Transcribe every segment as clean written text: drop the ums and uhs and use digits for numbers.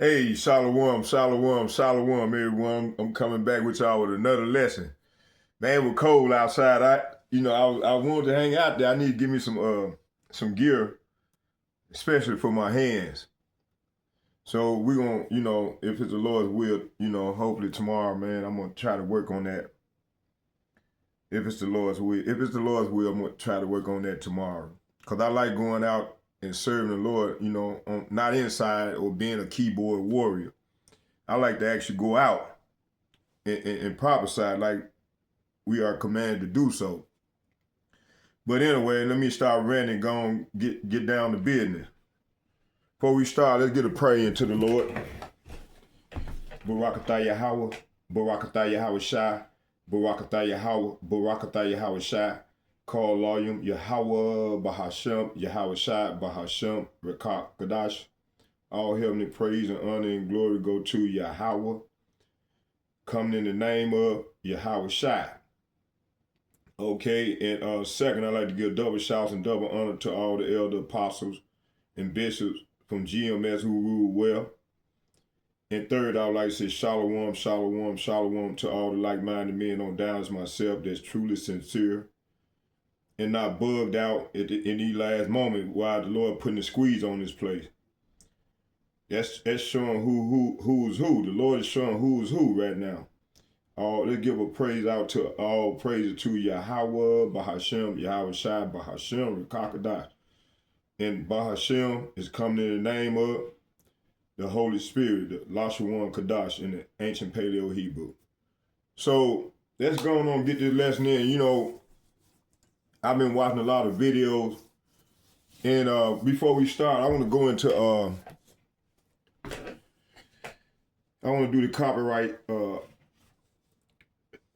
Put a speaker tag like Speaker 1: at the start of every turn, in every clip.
Speaker 1: Hey, Shalom, Shalom, Shalom, everyone. I'm coming back with y'all with another lesson. Man, it was cold outside. I wanted to hang out there. I need to give me some gear, especially for my hands. So we're gonna, if it's the Lord's will, hopefully tomorrow, man, I'm gonna try to work on that. If it's the Lord's will, I'm gonna try to work on that tomorrow. Cause I like going out and serving the Lord, not inside or being a keyboard warrior. I like to actually go out and prophesy like we are commanded to do so. But anyway, let me start ranting and go on, get down to business. Before we start, let's get a prayer into the Lord. Barakatah Yahweh, Barakatah Yahweh Shai, Barakatah Yahweh, Barakatah Yahweh Shai. Call Layum Yahweh Bahashem, Yahweh Shai Bahashem, Rekak Kadash. All heavenly praise and honor and glory go to Yahweh. Coming in the name of Yahweh Shai. Okay, and second, I'd like to give double shouts and double honor to all the elder apostles and bishops from GMS who rule well. And third, I would like to say shalom, shalom, shalom to all the like-minded men on down as myself that's truly sincere and not bugged out in these last moment while the Lord putting the squeeze on this place. That's showing who's who. The Lord is showing who's who right now. Let's give a praise out to all praises to Yahweh, Bahashem, Yahweh Shai, Bahashem, Rekakadah. And Bahashem is coming in the name of the Holy Spirit, the Lashawan Kadash in the ancient Paleo Hebrew. So let's go on and get this lesson in. I've been watching a lot of videos. And before we start, I want to go into, I want to do the copyright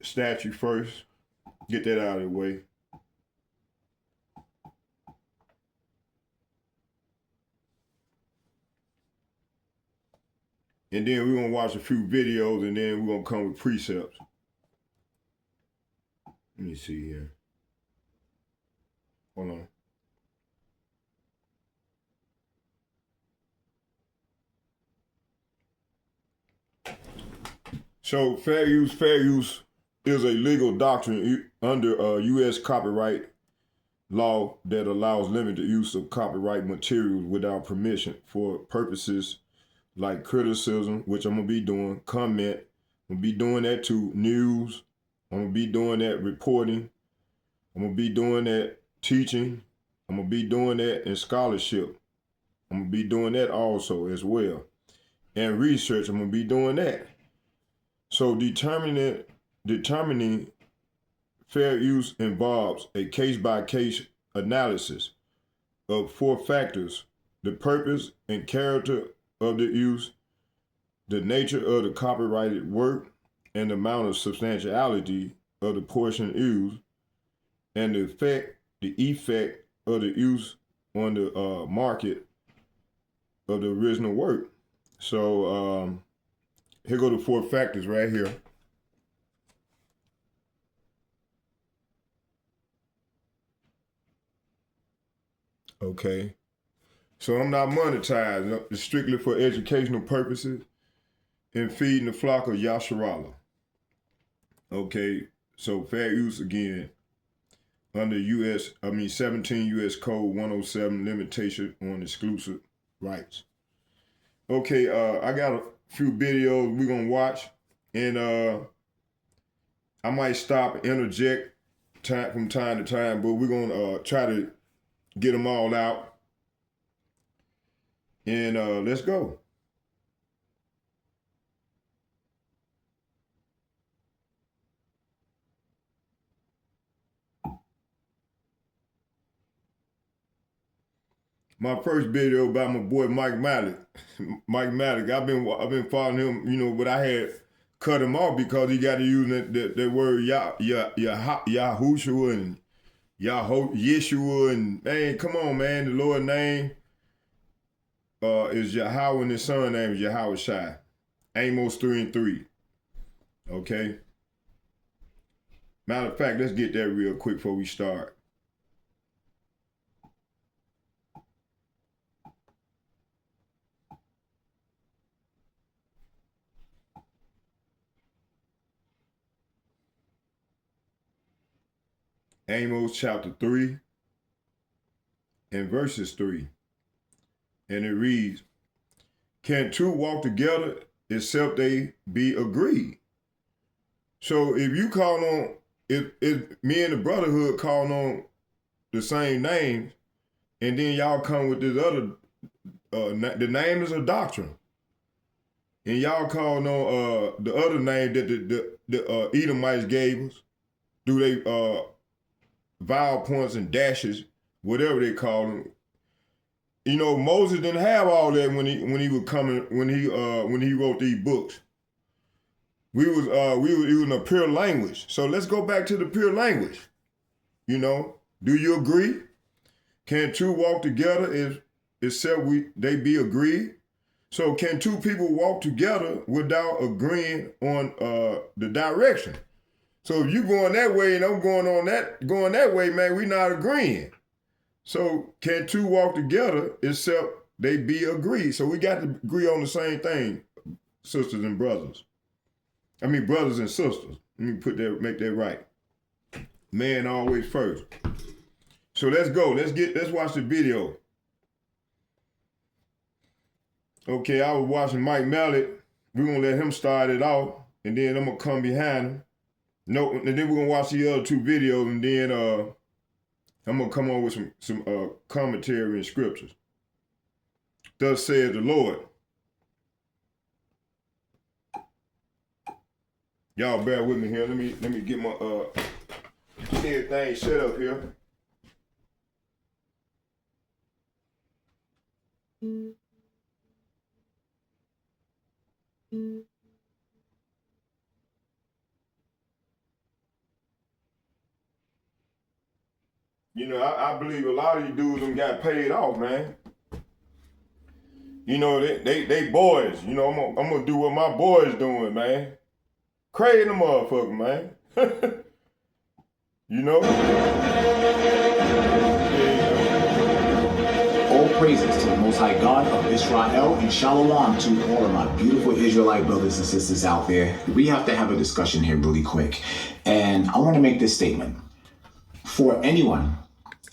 Speaker 1: statute first, get that out of the way. And then we're going to watch a few videos and then we're going to come with precepts. Let me see here. Hold on. So fair use is a legal doctrine under U.S. copyright law that allows limited use of copyright materials without permission for purposes like criticism, which I'm going to be doing, comment. I'm going to be doing that to news. I'm going to be doing that reporting. I'm going to be doing that teaching. I'm going to be doing that in scholarship. I'm going to be doing that also as well. And research, I'm going to be doing that. So determining fair use involves a case-by-case analysis of 4 factors: the purpose and character of the use, the nature of the copyrighted work, and the amount of substantiality of the portion used, and the effect of the use on the market of the original work. So here go the 4 factors right here. Okay. So I'm not monetized. It's strictly for educational purposes and feeding the flock of Yasharallah. Okay. So fair use again under 17 U.S. Code 107 limitation on exclusive rights. Okay. I got a few videos we're going to watch, and I might stop and interject from time to time, but we're going to try to get them all out. And let's go. My first video about my boy Mike Malik. Mike Malik, I've been following him, but I had cut him off because he got to use that word Yahushua and Yeshua, and man, come on, man, the Lord's name is Yahweh and his son name is Yahweh Shai. Amos 3:3. Okay. Matter of fact, let's get that real quick before we start. Amos chapter 3 and verses 3. And it reads, can two walk together except they be agreed? So if you call on, if me and the brotherhood call on the same names, and then y'all come with this other, the name is a doctrine, and y'all call on the other name that the Edomites gave us, do they vowel points and dashes, whatever they call them. You know, Moses didn't have all that when he was coming, when he wrote these books. It was in a pure language. So let's go back to the pure language. You know, do you agree? Can two walk together except they be agreed? So can two people walk together without agreeing on the direction? So if you going that way and I'm going that way, man, we not agreeing. So can two walk together except they be agreed? So we got to agree on the same thing, sisters and brothers. I mean, brothers and sisters. Let me make that right. Man always first. So let's go. Let's watch the video. Okay, I was watching Mike Mallet. We're gonna let him start it off, and then I'm gonna come behind him. No, and then we're gonna watch the other two videos, and then I'm gonna come on with some commentary and scriptures. Thus says the Lord. Y'all bear with me here. Let me get my everything set up here. You know, I believe a lot of these dudes them got paid off, man. You know, they boys. You know, I'm gonna do what my boys doing, man. Crazy motherfucker, man. You know?
Speaker 2: All praises to the Most High God of Israel, and shalom to all of my beautiful Israelite brothers and sisters out there. We have to have a discussion here really quick. And I want to make this statement. For anyone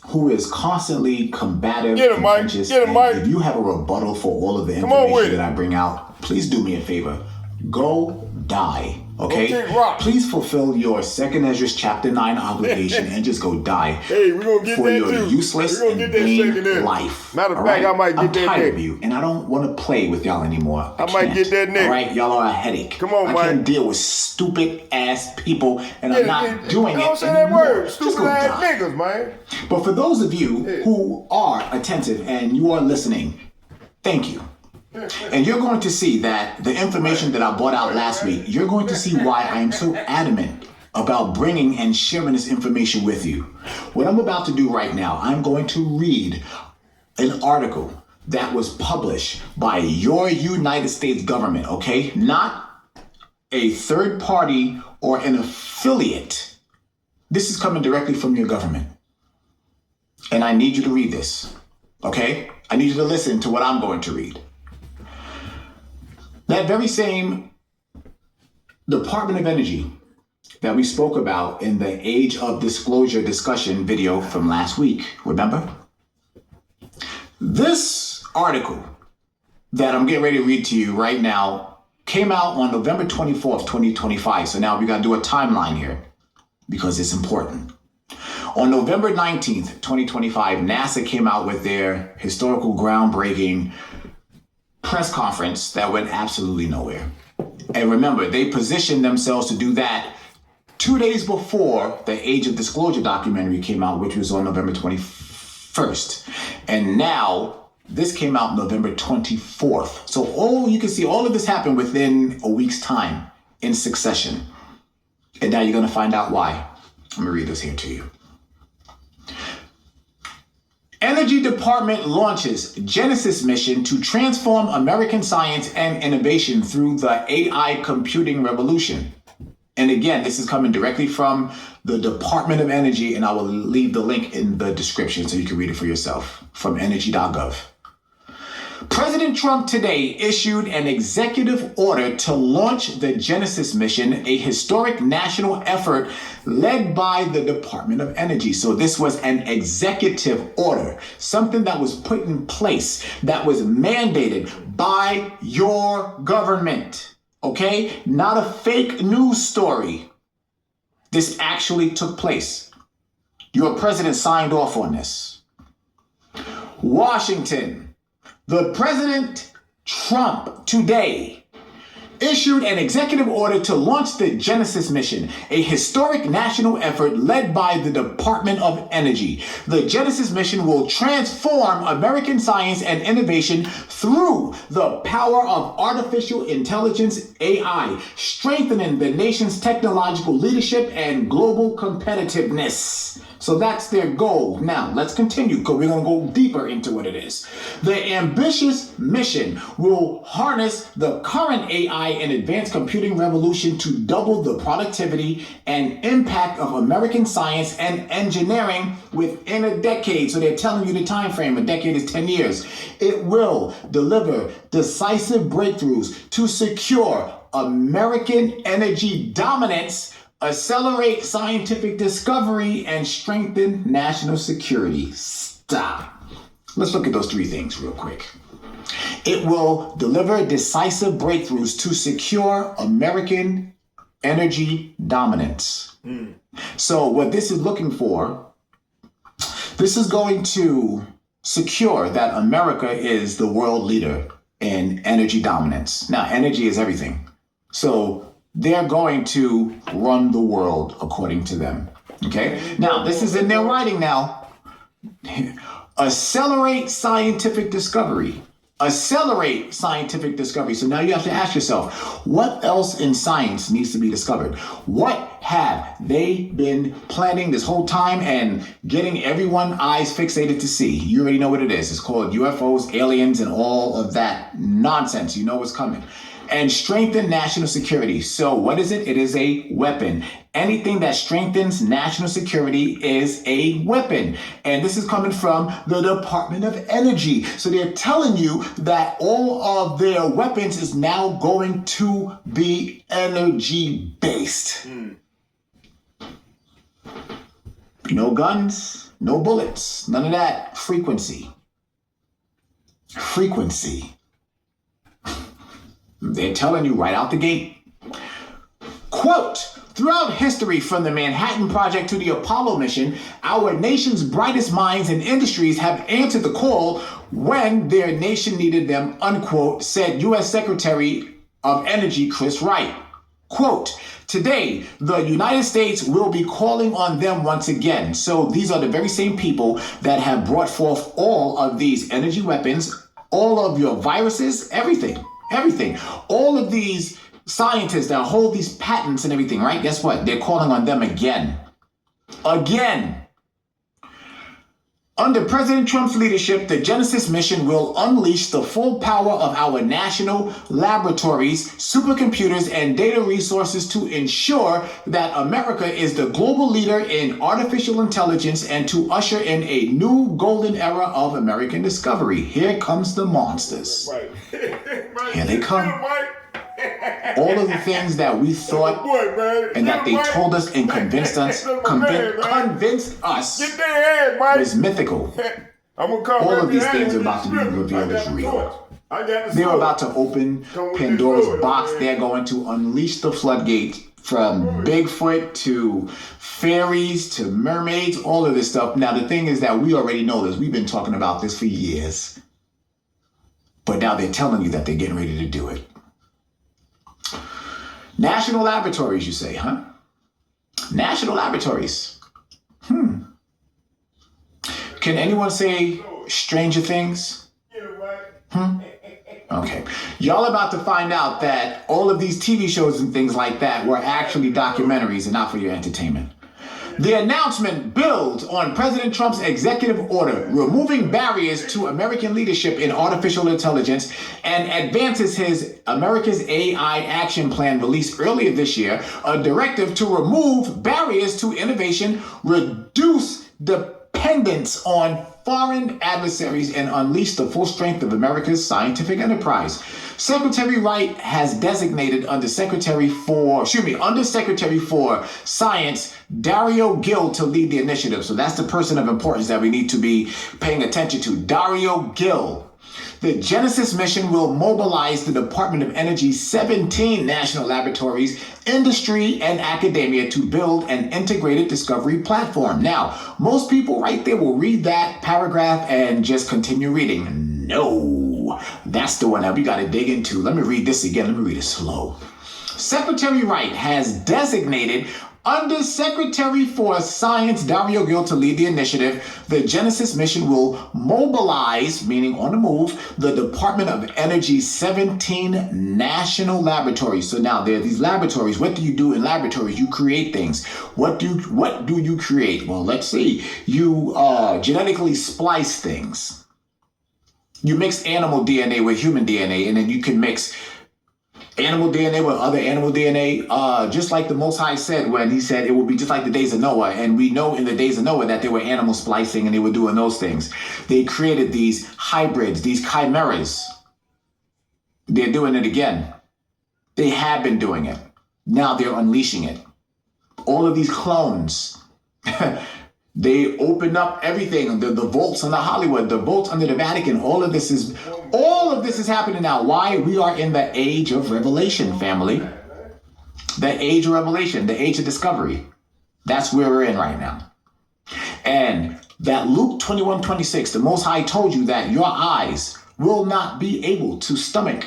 Speaker 2: who is constantly combative and contentious, if you have a rebuttal for all of the information that I bring out, please do me a favor. Go die. Okay? Please fulfill your 2 Ezra chapter 9 obligation and just go die for your useless and vain life.
Speaker 1: Matter of fact, I might get that
Speaker 2: I'm tired of you, and I don't want to play with y'all anymore. I
Speaker 1: might get that next.
Speaker 2: All right, y'all are a headache.
Speaker 1: Come on,
Speaker 2: I can't deal with stupid ass people, and I'm not doing it anymore.
Speaker 1: Stupid ass niggas, man.
Speaker 2: But for those of you who are attentive and you are listening, thank you. And you're going to see that the information that I brought out last week, you're going to see why I am so adamant about bringing and sharing this information with you. What I'm about to do right now, I'm going to read an article that was published by your United States government, okay? Not a third party or an affiliate. This is coming directly from your government. And I need you to read this, okay? I need you to listen to what I'm going to read. That very same Department of Energy that we spoke about in the Age of Disclosure discussion video from last week, remember? This article that I'm getting ready to read to you right now came out on November 24th, 2025. So now we got to do a timeline here because it's important. On November 19th, 2025, NASA came out with their historical groundbreaking press conference that went absolutely nowhere. And remember, they positioned themselves to do that 2 days before the Age of Disclosure documentary came out, which was on November 21st. And now this came out November 24th. So you can see all of this happened within a week's time in succession. And now you're going to find out why. Let me read this here to you. Energy Department launches Genesis mission to transform American science and innovation through the AI computing revolution. And again, this is coming directly from the Department of Energy, and I will leave the link in the description so you can read it for yourself from energy.gov. President Trump today issued an executive order to launch the Genesis mission, a historic national effort led by the Department of Energy. So this was an executive order, something that was put in place, that was mandated by your government, okay? Not a fake news story. This actually took place. Your president signed off on this. Washington. The President Trump today issued an executive order to launch the Genesis mission, a historic national effort led by the Department of Energy. The Genesis mission will transform American science and innovation through the power of artificial intelligence, AI, strengthening the nation's technological leadership and global competitiveness. So that's their goal. Now, let's continue because we're going to go deeper into what it is. The ambitious mission will harness the current AI and advanced computing revolution to double the productivity and impact of American science and engineering within a decade. So they're telling you the time frame. A decade is 10 years. It will deliver decisive breakthroughs to secure American energy dominance, accelerate scientific discovery, and strengthen national security. Stop. Let's look at those three things real quick. It will deliver decisive breakthroughs to secure American energy dominance. So what this is looking for, this is going to secure that America is the world leader in energy dominance. Now, energy is everything. So they're going to run the world according to them. Okay? Now, this is in their writing now. Accelerate scientific discovery. Accelerate scientific discovery. So now you have to ask yourself, what else in science needs to be discovered? What have they been planning this whole time and getting everyone eyes fixated to see? You already know what it is. It's called UFOs, aliens, and all of that nonsense. You know what's coming. And strengthen national security. So what is it? It is a weapon. Anything that strengthens national security is a weapon. And this is coming from the Department of Energy. So they're telling you that all of their weapons is now going to be energy based. No guns, no bullets, none of that. Frequency. They're telling you right out the gate. Quote, throughout history, from the Manhattan Project to the Apollo mission, our nation's brightest minds and industries have answered the call when their nation needed them, unquote, said U.S. Secretary of Energy Chris Wright. Quote, today, the United States will be calling on them once again. So these are the very same people that have brought forth all of these energy weapons, all of your viruses, everything. All of these scientists that hold these patents and everything, right? Guess what? They're calling on them again. Under President Trump's leadership, the Genesis mission will unleash the full power of our national laboratories, supercomputers, and data resources to ensure that America is the global leader in artificial intelligence and to usher in a new golden era of American discovery. Here comes the monsters. Here they come. All of the things that we thought and that they told us and convinced us was mythical. All of these things are about to be revealed as real. They're about to open Pandora's box. They're going to unleash the floodgates from Bigfoot to fairies to mermaids, all of this stuff. Now, the thing is that we already know this. We've been talking about this for years. But now they're telling you that they're getting ready to do it. National laboratories, you say, huh? National laboratories. Can anyone say Stranger Things? Okay. Y'all about to find out that all of these TV shows and things like that were actually documentaries and not for your entertainment. The announcement builds on President Trump's executive order, removing barriers to American leadership in artificial intelligence, and advances his America's AI Action Plan released earlier this year, a directive to remove barriers to innovation, reduce dependence on foreign adversaries and unleash the full strength of America's scientific enterprise. Secretary Wright has designated Undersecretary for Science Dario Gill to lead the initiative. So that's the person of importance that we need to be paying attention to. Dario Gill. The Genesis mission will mobilize the Department of Energy's 17 national laboratories, industry, and academia to build an integrated discovery platform. Now, most people right there will read that paragraph and just continue reading. No, that's the one that we got to dig into. Let me read this again. Let me read it slow. Secretary Wright has designated Undersecretary for Science Dario Gill to lead the initiative. The Genesis mission will mobilize, meaning on the move, the Department of Energy's 17 national laboratories. So now there are these laboratories. What do you do in laboratories? You create things. What do you create? Well, let's see. You genetically splice things. You mix animal DNA with human DNA, and then you can mix animal DNA with other animal DNA, just like the Most High said when he said it will be just like the days of Noah. And we know in the days of Noah that they were animal splicing and they were doing those things. They created these hybrids, these chimeras. They're doing it again. They have been doing it. Now they're unleashing it. All of these clones, they opened up everything. The vaults under Hollywood, the vaults under the Vatican, all of this is happening now. Why? We are in the age of revelation, family. The age of revelation, the age of discovery. That's where we're in right now. And that Luke 21:26, the Most High told you that your eyes will not be able to stomach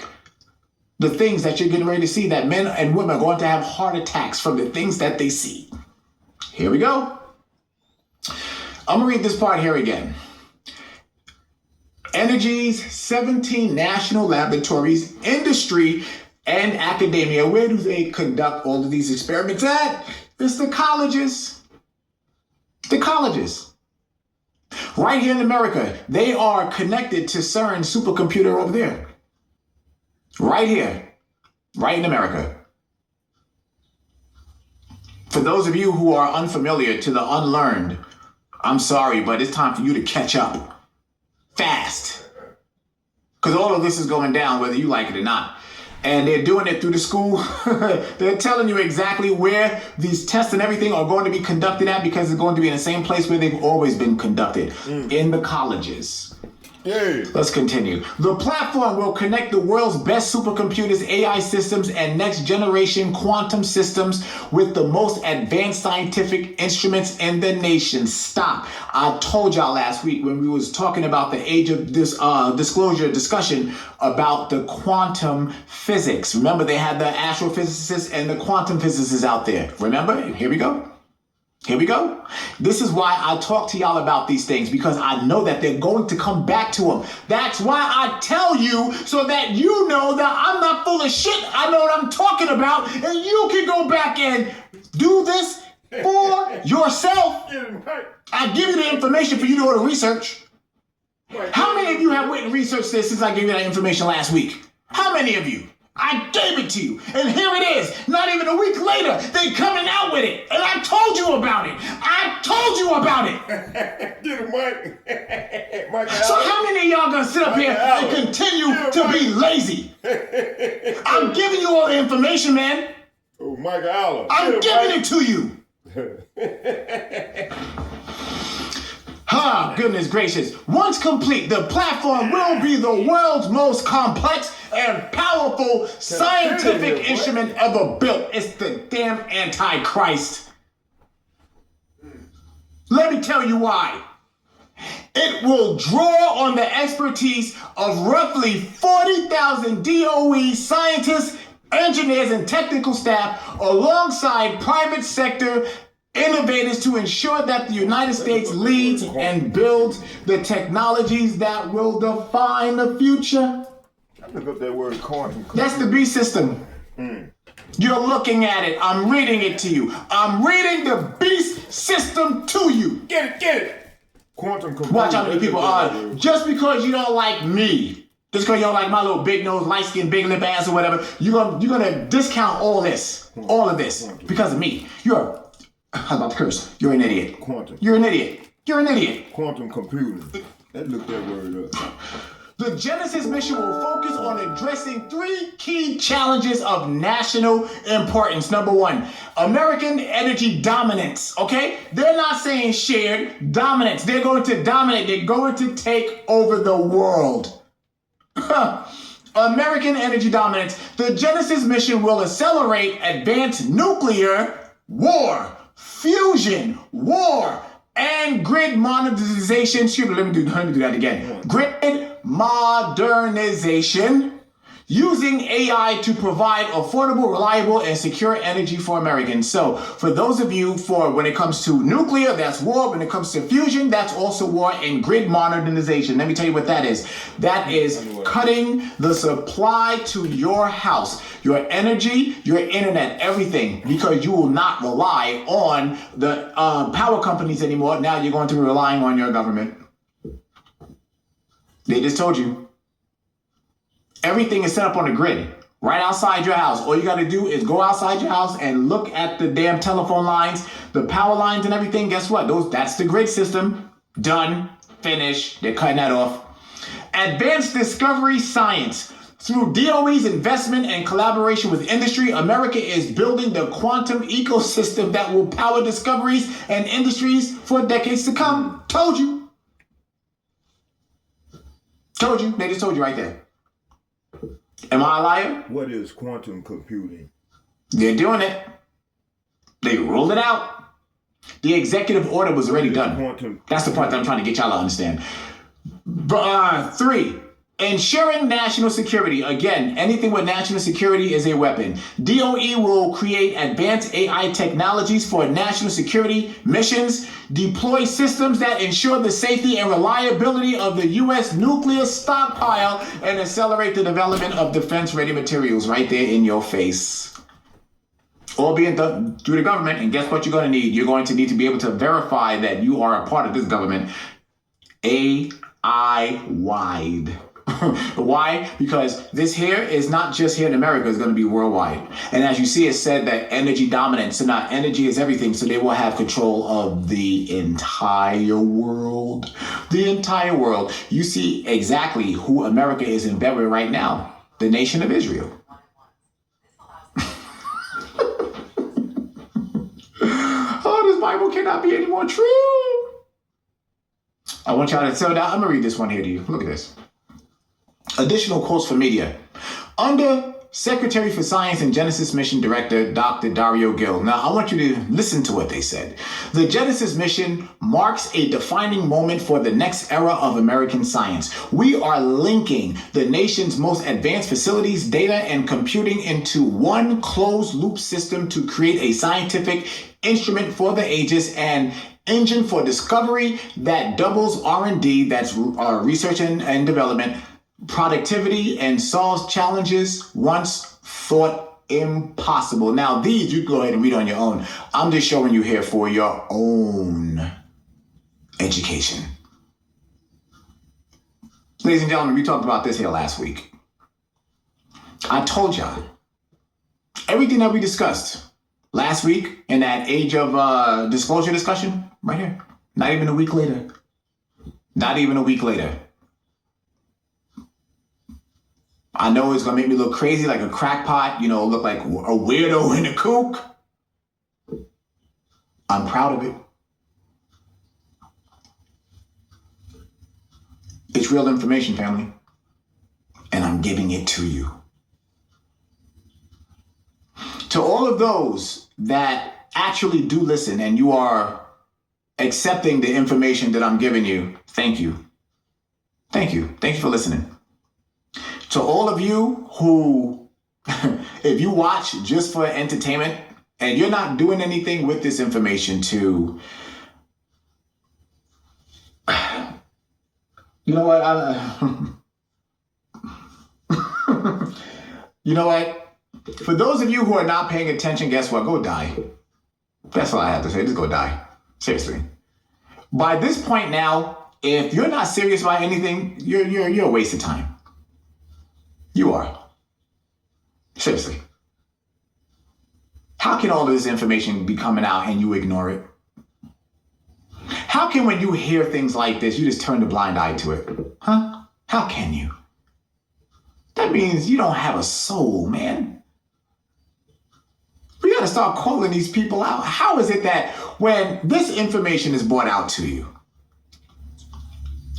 Speaker 2: the things that you're getting ready to see, that men and women are going to have heart attacks from the things that they see. Here we go. I'm going to read this part here again. Energy's 17 national laboratories, industry, and academia. Where do they conduct all of these experiments at? It's the colleges. The colleges. Right here in America, they are connected to CERN's supercomputer over there. Right here. Right in America. For those of you who are unfamiliar, to the unlearned, I'm sorry, but it's time for you to catch up. Fast. Because all of this is going down whether you like it or not. And they're doing it through the school. They're telling you exactly where these tests and everything are going to be conducted at, because they're going to be in the same place where they've always been conducted, in the colleges. Yay. Let's continue. The platform will connect the world's best supercomputers, AI systems, and next generation quantum systems with the most advanced scientific instruments in the nation. Stop. I told y'all last week when we was talking about the age of this disclosure discussion about the quantum physics. Remember, they had the astrophysicists and the quantum physicists out there. Remember? Here we go. Here we go. This is why I talk to y'all about these things, because I know that they're going to come back to them. That's why I tell you, so that you know that I'm not full of shit. I know what I'm talking about, and you can go back and do this for yourself. I give you the information for you to go to research. How many of you have went and researched this since I gave you that information last week? How many of you? I gave it to you, and here it is. Not even a week later, they coming out with it, and I told you about it. I told you about it.
Speaker 1: Get it, Mike.
Speaker 2: So how many of y'all gonna sit up here and continue to be lazy? I'm giving you all the information, man.
Speaker 1: Oh, Michael Allen.
Speaker 2: I'm giving it to you. Goodness gracious. Once complete, the platform will be the world's most complex and powerful scientific instrument ever built. It's the damn Antichrist. Let me tell you why. It will draw on the expertise of roughly 40,000 DOE scientists, engineers, and technical staff, alongside private sector innovators, to ensure that the United States leads and builds the technologies that will define the future.
Speaker 1: Look up that word quantum.
Speaker 2: That's the B system. You're looking at it. I'm reading it to you. I'm reading the beast system to you.
Speaker 1: Get it. Quantum computer.
Speaker 2: Watch how many people are. Just because you don't like me, just because you don't like my little big nose, light skin, big lip ass or whatever, you're gonna discount all of this because of me. I'm about to curse. You're an idiot.
Speaker 1: Quantum.
Speaker 2: You're an idiot. You're an idiot.
Speaker 1: Quantum computing. Look that word up.
Speaker 2: The Genesis mission will focus on addressing 3 key challenges of national importance. Number 1, American energy dominance, okay? They're not saying shared dominance. They're going to dominate. They're going to take over the world. American energy dominance. The Genesis mission will accelerate advanced nuclear war, fusion, war, and grid modernization. Let me do that again. Grid modernization using AI to provide affordable, reliable, and secure energy for Americans. So for those of you, when it comes to nuclear, that's war. When it comes to fusion, that's also war. And grid modernization, let me tell you what that is. That is cutting the supply to your house, your energy, your internet, everything, because you will not rely on the power companies anymore. Now you're going to be relying on your government. They just told you. Everything is set up on the grid right outside your house. All you got to do is go outside your house and look at the damn telephone lines, the power lines and everything. Guess what? That's the grid system. Done. Finished. They're cutting that off. Advanced discovery science. Through DOE's investment and collaboration with industry, America is building the quantum ecosystem that will power discoveries and industries for decades to come. Told you. Told you. They just told you right there. Am I a liar?
Speaker 1: What is quantum computing?
Speaker 2: They're doing it. They ruled it out. The executive order was already done. That's the part that I'm trying to get y'all to understand. 3, ensuring national security. Again, anything with national security is a weapon. DOE will create advanced AI technologies for national security missions, deploy systems that ensure the safety and reliability of the U.S. nuclear stockpile, and accelerate the development of defense-ready materials right there in your face. All being done through the government, and guess what you're going to need? You're going to need to be able to verify that you are a part of this government AI-wide. Why? Because this here is not just here in America, it's going to be worldwide. And as you see, it said that energy dominance. So now energy is everything. So they will have control of the entire world. The entire world. You see exactly who America is in bed with right now. The nation of Israel. Oh, this Bible cannot be any more true. I want y'all to tell that. I'm going to read this one here to you. Look at this. Additional quotes for media. Under Secretary for Science and Genesis Mission Director, Dr. Dario Gil. Now, I want you to listen to what they said. The Genesis mission marks a defining moment for the next era of American science. We are linking the nation's most advanced facilities, data, and computing into one closed-loop system to create a scientific instrument for the ages and engine for discovery that doubles R&D, that's research and development, productivity, and solves challenges once thought impossible. Now, these you can go ahead and read on your own. I'm just showing you here for your own education. Ladies and gentlemen, we talked about this here last week. I told y'all everything that we discussed last week in that age of disclosure discussion right here. Not even a week later. Not even a week later. I know it's going to make me look crazy like a crackpot, look like a weirdo in a kook. I'm proud of it. It's real information, family. And I'm giving it to you. To all of those that actually do listen and you are accepting the information that I'm giving you, thank you. Thank you. Thank you for listening. To all of you who, if you watch just for entertainment and you're not doing anything with this information to, you know what? You know what? For those of you who are not paying attention, guess what? Go die. That's all I have to say. Just go die. Seriously. By this point now, if you're not serious about anything, you're a waste of time. You are. Seriously. How can all of this information be coming out and you ignore it? How can when you hear things like this, you just turn a blind eye to it? Huh? How can you? That means you don't have a soul, man. We got to start calling these people out. How is it that when this information is brought out to you,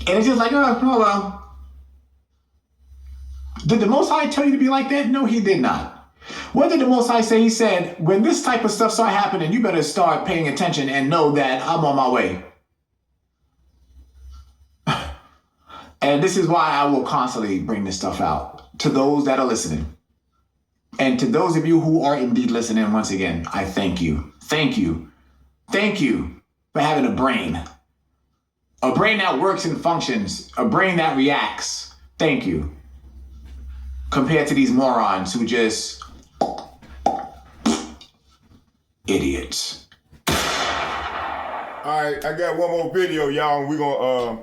Speaker 2: and it's just like, oh well, did the Most High tell you to be like that? No, he did not. What did the Most High say? He said, when this type of stuff start happening, you better start paying attention and know that I'm on my way. And this is why I will constantly bring this stuff out to those that are listening. And to those of you who are indeed listening, once again, I thank you. Thank you. Thank you for having a brain. A brain that works and functions. A brain that reacts. Thank you. Compared to these morons who just... idiots.
Speaker 1: All right, I got one more video, y'all, and we're gonna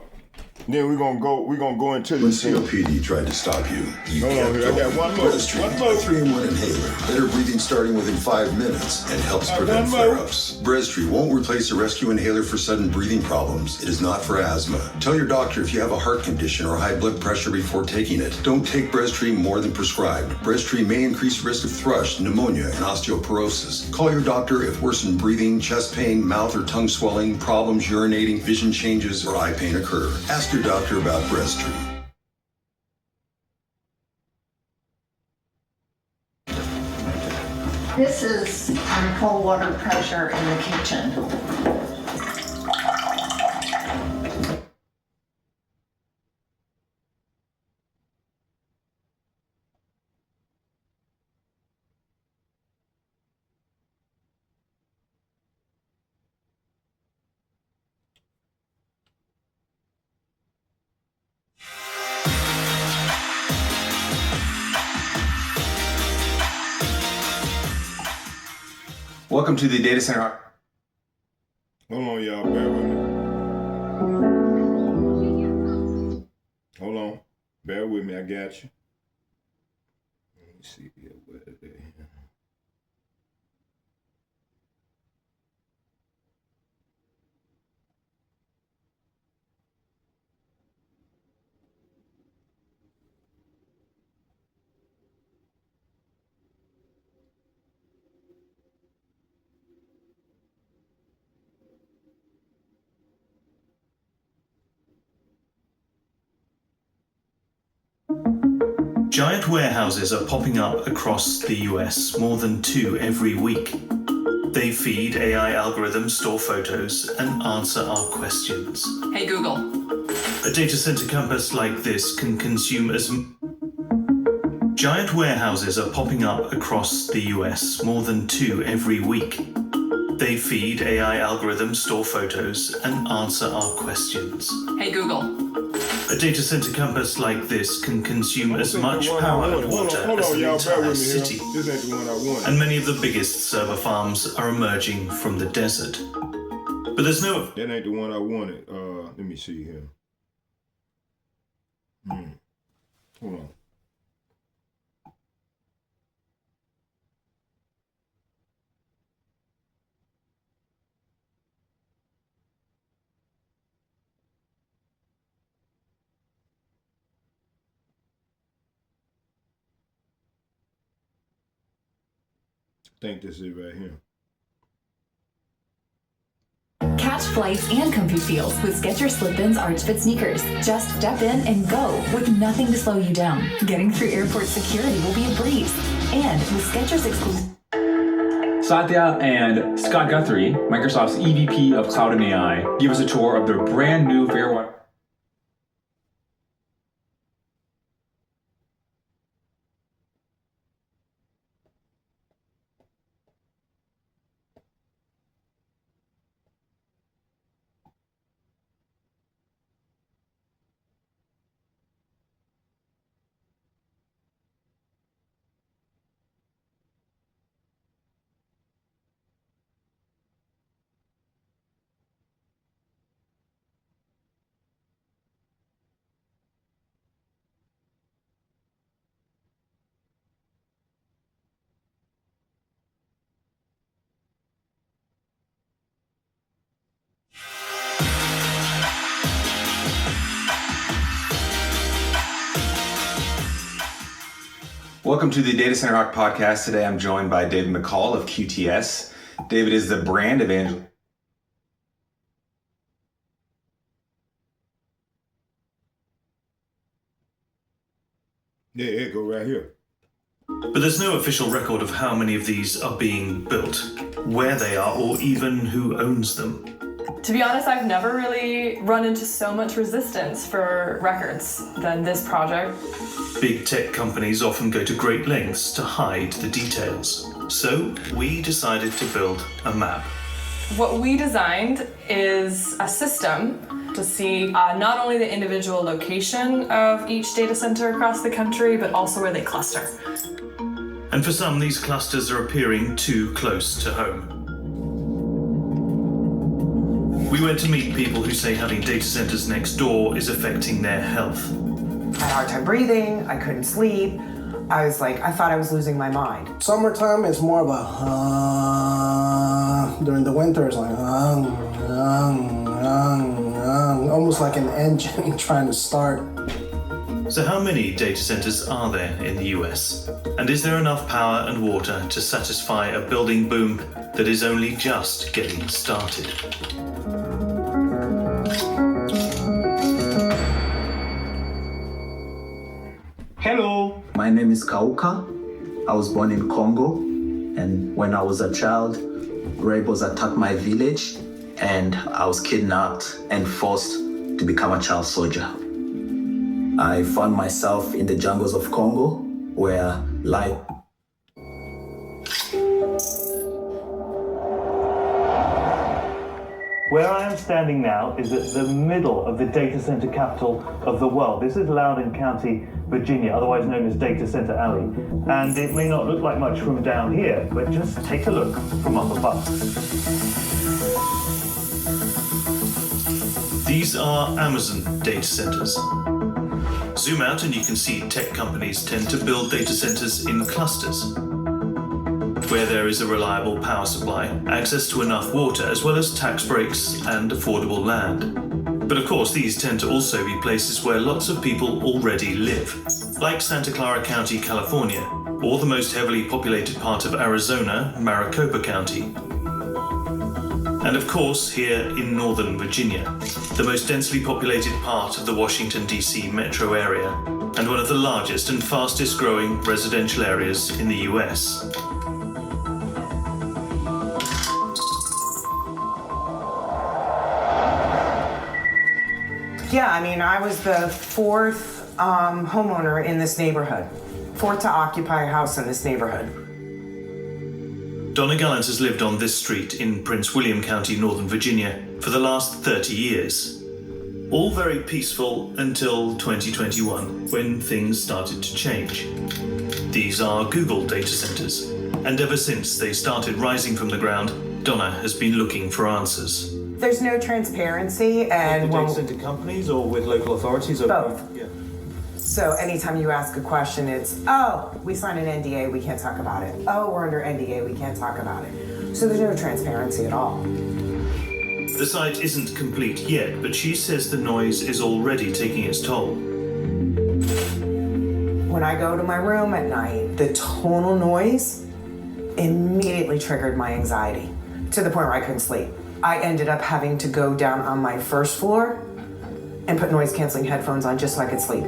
Speaker 1: go into
Speaker 3: When
Speaker 1: this.
Speaker 3: COPD tried to stop you, you
Speaker 1: Hold on
Speaker 3: kept
Speaker 1: here, I got
Speaker 3: going.
Speaker 1: one more.
Speaker 3: Breztri,
Speaker 1: One more.
Speaker 3: a 3-in-1 inhaler. Better breathing starting within 5 minutes and helps prevent
Speaker 1: one more.
Speaker 3: flare-ups. Breztri won't replace a rescue inhaler for sudden breathing problems. It is not for asthma. Tell your doctor if you have a heart condition or high blood pressure before taking it. Don't take Breztri more than prescribed. Breztri may increase risk of thrush, pneumonia, and osteoporosis. Call your doctor if worsened breathing, chest pain, mouth or tongue swelling, problems urinating, vision changes, or eye pain occur. Ask your doctor about Breztri.
Speaker 4: This is cold water pressure in the kitchen.
Speaker 2: Welcome to the data center.
Speaker 1: Hold on, y'all, bear with me. Hold on, bear with me, I got you. Let me see here, where are they?
Speaker 5: Giant warehouses are popping up across the US, more than 2 every week. They feed AI algorithms, store photos, and answer our questions.
Speaker 6: Hey Google.
Speaker 5: A data center campus like this can consume as... Giant warehouses are popping up across the US, more than 2 every week. They feed AI algorithms, store photos, and answer our questions.
Speaker 6: Hey Google.
Speaker 5: A data center campus like this can consume as much power and water as an
Speaker 1: y'all, bear
Speaker 5: entire
Speaker 1: with me here.
Speaker 5: city.
Speaker 1: This ain't the one I wanted.
Speaker 5: And many of the biggest server farms are emerging from the desert. But there's no...
Speaker 1: That ain't the one I wanted. Let me see here. Hold on. I think this is right here.
Speaker 7: Catch flights and comfy feels with Skechers Slip-ins Arch Fit sneakers. Just step in and go with nothing to slow you down. Getting through airport security will be a breeze. And with Skechers exclusive...
Speaker 8: Satya and Scott Guthrie, Microsoft's EVP of Cloud and AI, give us a tour of their brand new Fairwire.
Speaker 6: Welcome to the Data Center Rock podcast. Today I'm joined by David McCall of QTS. David is the brand evangelist.
Speaker 1: Yeah, it go right here.
Speaker 5: But there's no official record of how many of these are being built, where they are, or even who owns them.
Speaker 9: To be honest, I've never really run into so much resistance for records than this project.
Speaker 5: Big tech companies often go to great lengths to hide the details. So we decided to build a map.
Speaker 9: What we designed is a system to see not only the individual location of each data center across the country, but also where they cluster.
Speaker 5: And for some, these clusters are appearing too close to home. We went to meet people who say having data centers next door is affecting their health.
Speaker 10: I had a hard time breathing, I couldn't sleep. I thought I was losing my mind.
Speaker 11: Summertime is more of a during the winter it's like almost like an engine trying to start.
Speaker 5: So how many data centers are there in the US? And is there enough power and water to satisfy a building boom that is only just getting started?
Speaker 12: Hello, my name is Kauka. I was born in Congo, and when I was a child, rebels attacked my village, and I was kidnapped and forced to become a child soldier. I found myself in the jungles of Congo, where life.
Speaker 13: Where I am standing now is at the middle of the data center capital of the world. This is Loudoun County, Virginia, otherwise known as Data Center Alley. And it may not look like much from down here, but just take a look from up above.
Speaker 5: These are Amazon data centers. Zoom out and you can see tech companies tend to build data centers in clusters, where there is a reliable power supply, access to enough water, as well as tax breaks and affordable land. But of course, these tend to also be places where lots of people already live, like Santa Clara County, California, or the most heavily populated part of Arizona, Maricopa County. And of course, here in Northern Virginia, the most densely populated part of the Washington, D.C. metro area, and one of the largest and fastest growing residential areas in the US.
Speaker 10: Yeah, I was the fourth homeowner in this neighborhood, fourth to occupy a house in this neighborhood.
Speaker 5: Donna Gallant has lived on this street in Prince William County, Northern Virginia, for the last 30 years. All very peaceful until 2021, when things started to change. These are Google data centers, and ever since they started rising from the ground, Donna has been looking for answers.
Speaker 10: There's no transparency, and
Speaker 13: With the data center companies or with local authorities? Or
Speaker 10: both.
Speaker 13: Yeah.
Speaker 10: So anytime you ask a question, it's, oh, we signed an NDA, we can't talk about it. Oh, we're under NDA, we can't talk about it. So there's no transparency at all.
Speaker 5: The site isn't complete yet, but she says the noise is already taking its toll.
Speaker 10: When I go to my room at night, the tonal noise immediately triggered my anxiety to the point where I couldn't sleep. I ended up having to go down on my first floor and put noise-canceling headphones on just so I could sleep.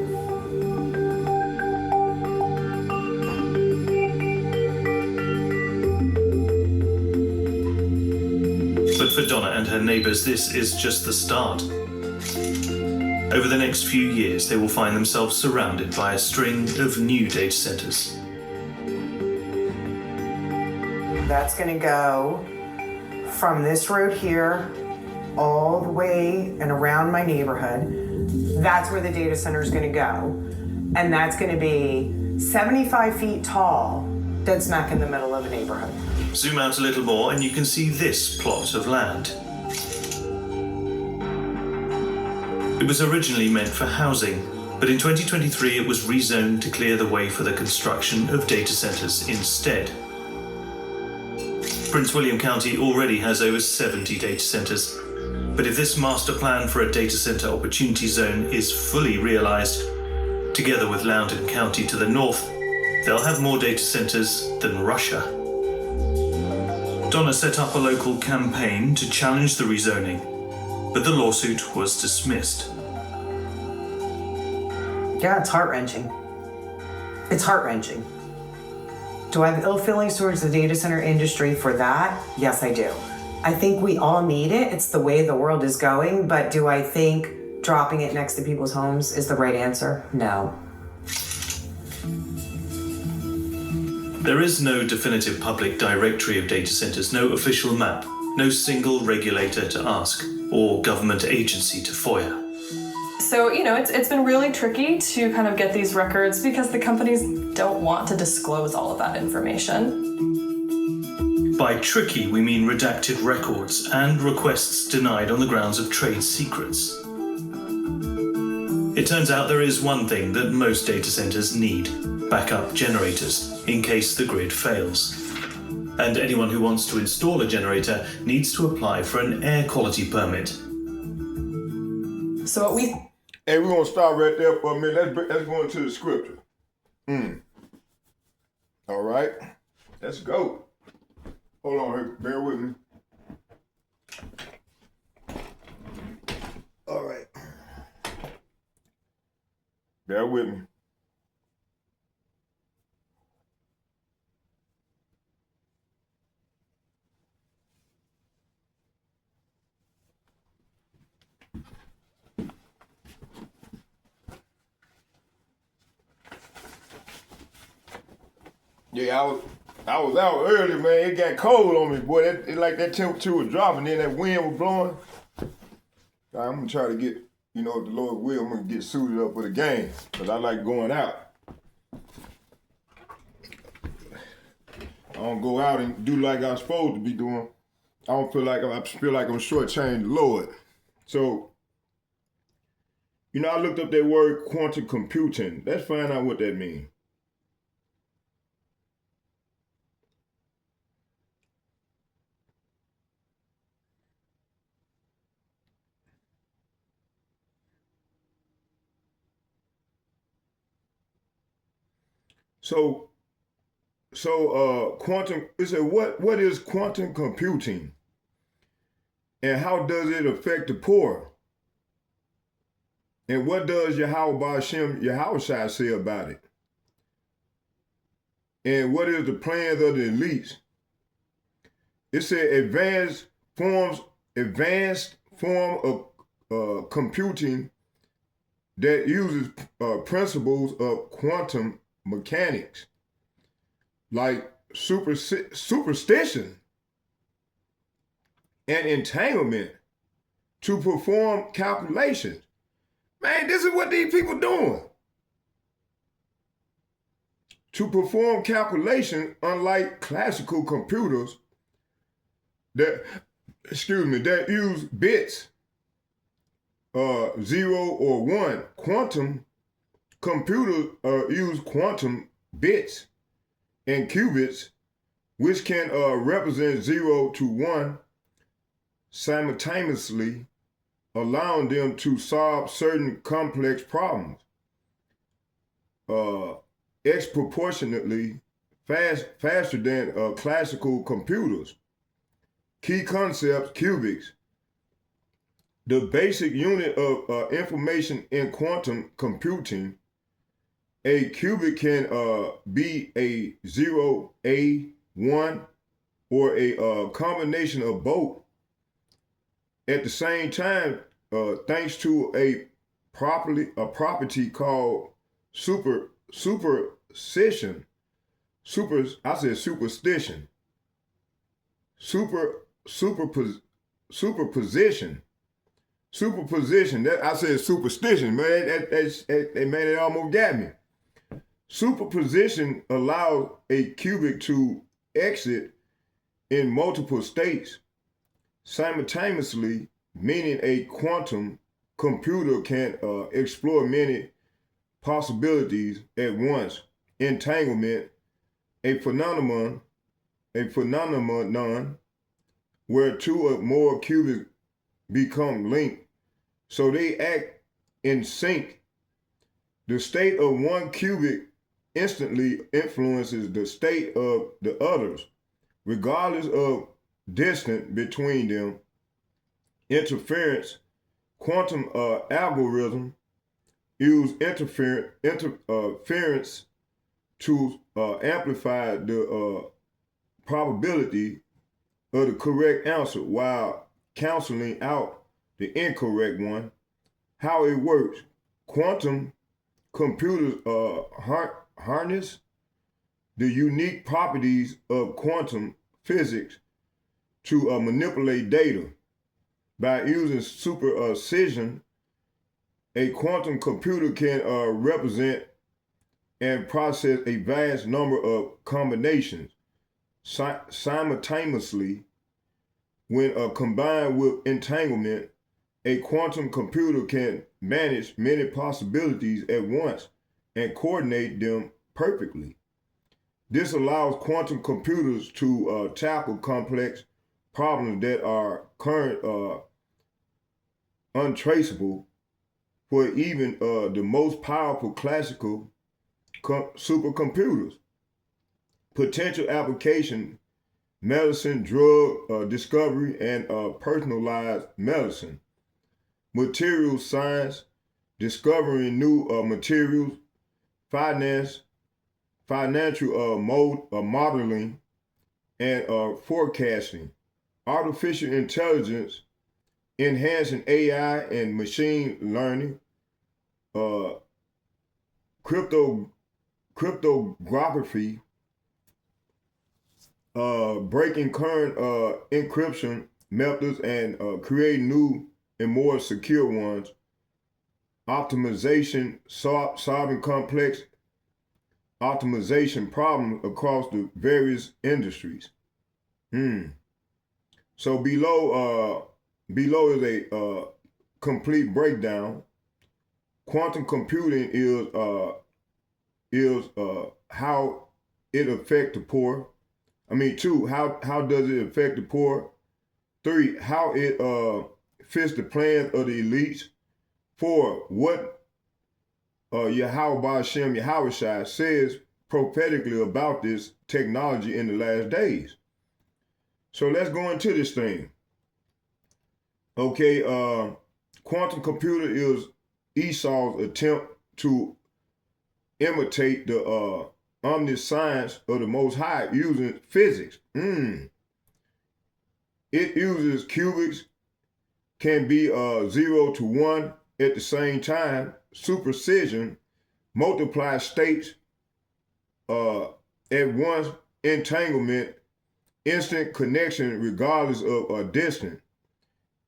Speaker 5: But for Donna and her neighbors, this is just the start. Over the next few years, they will find themselves surrounded by a string of new data centers.
Speaker 10: That's gonna go from this road here all the way and around my neighborhood. That's where the data center is gonna go. And that's gonna be 75 feet tall, dead smack in the middle of a neighborhood.
Speaker 5: Zoom out a little more and you can see this plot of land. It was originally meant for housing, but in 2023 it was rezoned to clear the way for the construction of data centers instead. Prince William County already has over 70 data centers, but if this master plan for a data center opportunity zone is fully realized, together with Loudoun County to the north, they'll have more data centers than Russia. Donna set up a local campaign to challenge the rezoning, but the lawsuit was dismissed.
Speaker 10: Yeah, it's heart-wrenching. It's heart-wrenching. Do I have ill feelings towards the data center industry for that? Yes, I do. I think we all need it. It's the way the world is going, but do I think dropping it next to people's homes is the right answer? No.
Speaker 5: There is no definitive public directory of data centers, no official map, no single regulator to ask, or government agency to FOIA.
Speaker 9: So, it's been really tricky to kind of get these records because the companies don't want to disclose all of that information.
Speaker 5: By tricky, we mean redacted records and requests denied on the grounds of trade secrets. It turns out there is one thing that most data centers need: backup generators, in case the grid fails. And anyone who wants to install a generator needs to apply for an air quality permit.
Speaker 9: So what we...
Speaker 1: Hey, we're going to stop right there for a minute. Let's go into the scripture. All right. Let's go. Hold on, bear with me. All right. Bear with me. Yeah, I was out early, man. It got cold on me, boy. It like that temperature was dropping, then that wind was blowing. I'm gonna try to get, if the Lord will, I'm gonna get suited up for the game, because I like going out. I don't go out and do like I'm supposed to be doing. I feel like I'm shortchanging the Lord. So, I looked up that word quantum computing. Let's find out what that means. So quantum, it said, what is quantum computing? And how does it affect the poor? And what does Yahweh Shai say about it? And what is the plans of the elites? It said advanced form of computing that uses principles of quantum mechanics, like superstition and entanglement, to perform calculations. Man, this is what these people doing. To perform calculations, unlike classical computers that use bits, 0 or 1. Quantum computers use quantum bits and qubits, which can represent 0 to 1 simultaneously, allowing them to solve certain complex problems exproportionately faster than classical computers. Key concepts: qubits. The basic unit of information in quantum computing. A qubit can be a 0, a 1, or a combination of both. At the same time, thanks to a property called superposition. Superposition. That I said superstition, man. It almost got me. Superposition allows a qubit to exit in multiple states simultaneously, meaning a quantum computer can explore many possibilities at once. Entanglement, a phenomenon where two or more qubits become linked, so they act in sync. The state of one qubit instantly influences the state of the others, regardless of distance between them. Interference, quantum algorithm use interference to amplify the probability of the correct answer while canceling out the incorrect one. How it works: quantum computers harness the unique properties of quantum physics to manipulate data. By using supercision, a quantum computer can represent and process a vast number of combinations simultaneously. When combined with entanglement, a quantum computer can manage many possibilities at once and coordinate them perfectly. This allows quantum computers to tackle complex problems that are currently untraceable for even the most powerful classical supercomputers. Potential application: medicine, drug discovery, and personalized medicine. Material science, discovering new materials. Finance, financial modeling and forecasting. Artificial intelligence, enhancing AI and machine learning. Cryptography, breaking current encryption methods and creating new and more secure ones. Optimization, solving complex optimization problems across the various industries. So below is a complete breakdown. Quantum computing is how it affects the poor. 2, how does it affect the poor? 3, how it fits the plans of the elites. 4, what Yahweh Shem Yahushua says prophetically about this technology in the last days. So let's go into this thing. Okay, quantum computer is Esau's attempt to imitate the omniscience of the Most High using physics. It uses cubics, can be 0 to 1 at the same time. Supercision, multiply states at once. Entanglement, instant connection regardless of distance.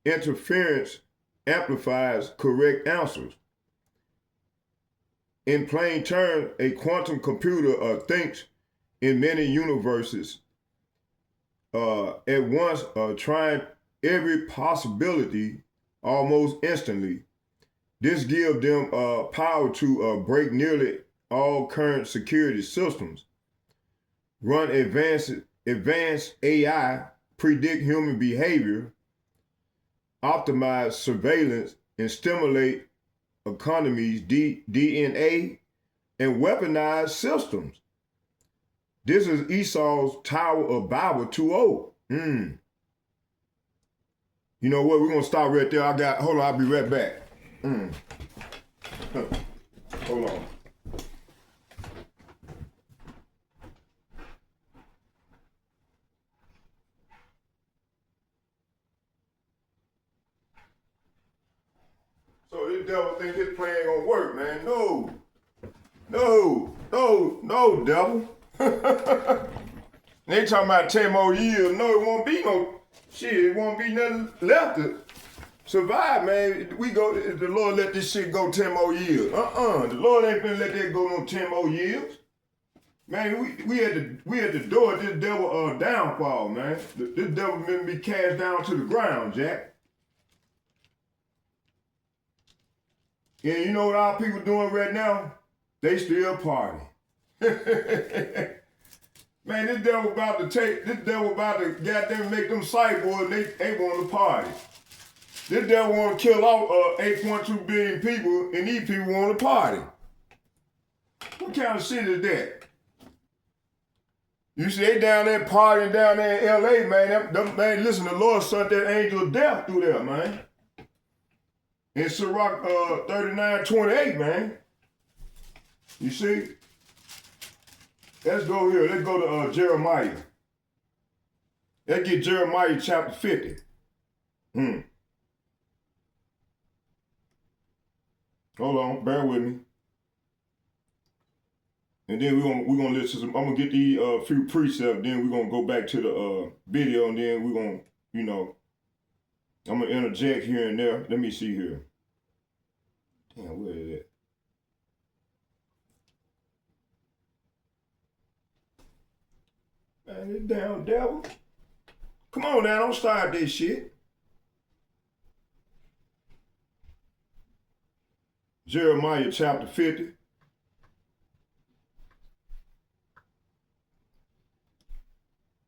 Speaker 1: Interference amplifies correct answers. In plain terms, a quantum computer thinks in many universes at once, trying every possibility almost instantly. This gives them power to break nearly all current security systems, run advanced AI, predict human behavior, optimize surveillance, and stimulate economies, DNA, and weaponize systems. This is Esau's Tower of Babel 2.0. You know what? We're going to stop right there. Hold on, I'll be right back. Hold on. So this devil think his plan gonna work, man. No, devil. They talking about 10 more years. No, it won't be no shit. It won't be nothing left to survive, man. The Lord let this shit go 10 more years. The Lord ain't finna let that go no 10 more years. Man, we at the door of this devil downfall, man. This devil been be cast down to the ground, Jack. And you know what our people doing right now? They still party. Man, this devil about to goddamn make them cyborgs, they want to party. This devil want to kill off 8.2 billion people, and these people want to party. What kind of shit is that? You see, they down there partying down there in L.A., man. Man, listen, the Lord sent that angel of death through there, man. In Sirach 39:28, man. You see? Let's go here. Let's go to Jeremiah. Let's get Jeremiah chapter 50. Hold on, bear with me. And then we're gonna listen to some, I'm gonna get the few precepts, then we're gonna go back to the video, and then we're gonna, you know, I'm gonna interject here and there. Let me see here. Damn, where is it? Man, this damn devil. Come on now, don't start this shit. Jeremiah chapter 50.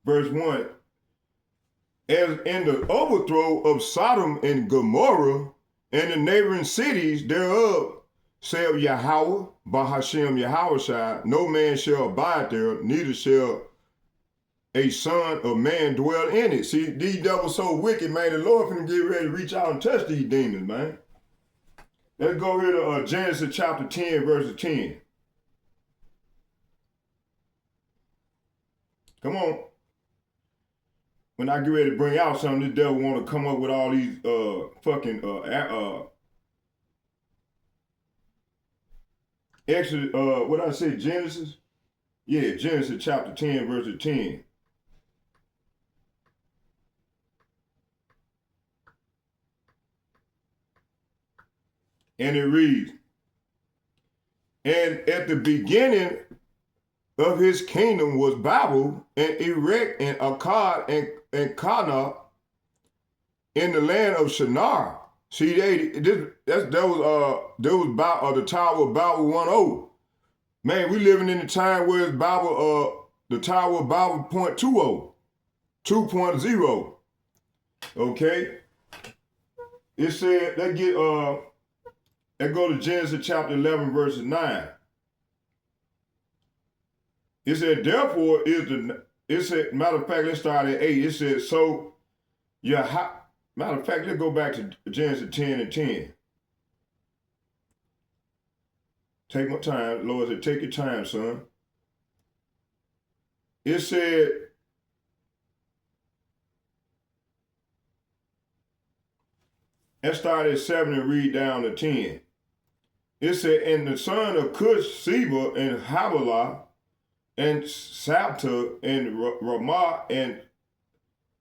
Speaker 1: Verse 1. As in the overthrow of Sodom and Gomorrah and the neighboring cities thereof, saith Yahweh, Bahashem Yahushua, no man shall abide there, neither shall a son of man dwell in it. See, these devils so wicked, man, the Lord finna get ready to reach out and touch these demons, man. Let's go here to Genesis chapter 10, verse 10. Come on. When I get ready to bring out something, this devil want to come up with all these Exodus, what I say, Genesis? Yeah, Genesis chapter 10, verse 10. And it reads, and at the beginning of his kingdom was Babel and Erech and Akkad and Calneh in the land of Shinar. See, that was the Tower of Babel 1.0. Man, we living in the time where it's Babel, the Tower of Babel 0.20, 2.0. Okay? It said, let's go to Genesis chapter 11, verse 9. It said, therefore it said, matter of fact, let's start at 8. It said, so, matter of fact, let's go back to Genesis 10 and 10. Take my time. The Lord said, take your time, son. It said, let's start at 7 and read down to 10. It said, and the son of Cush, Seba, and Havilah, and Sabta, and Ramah, and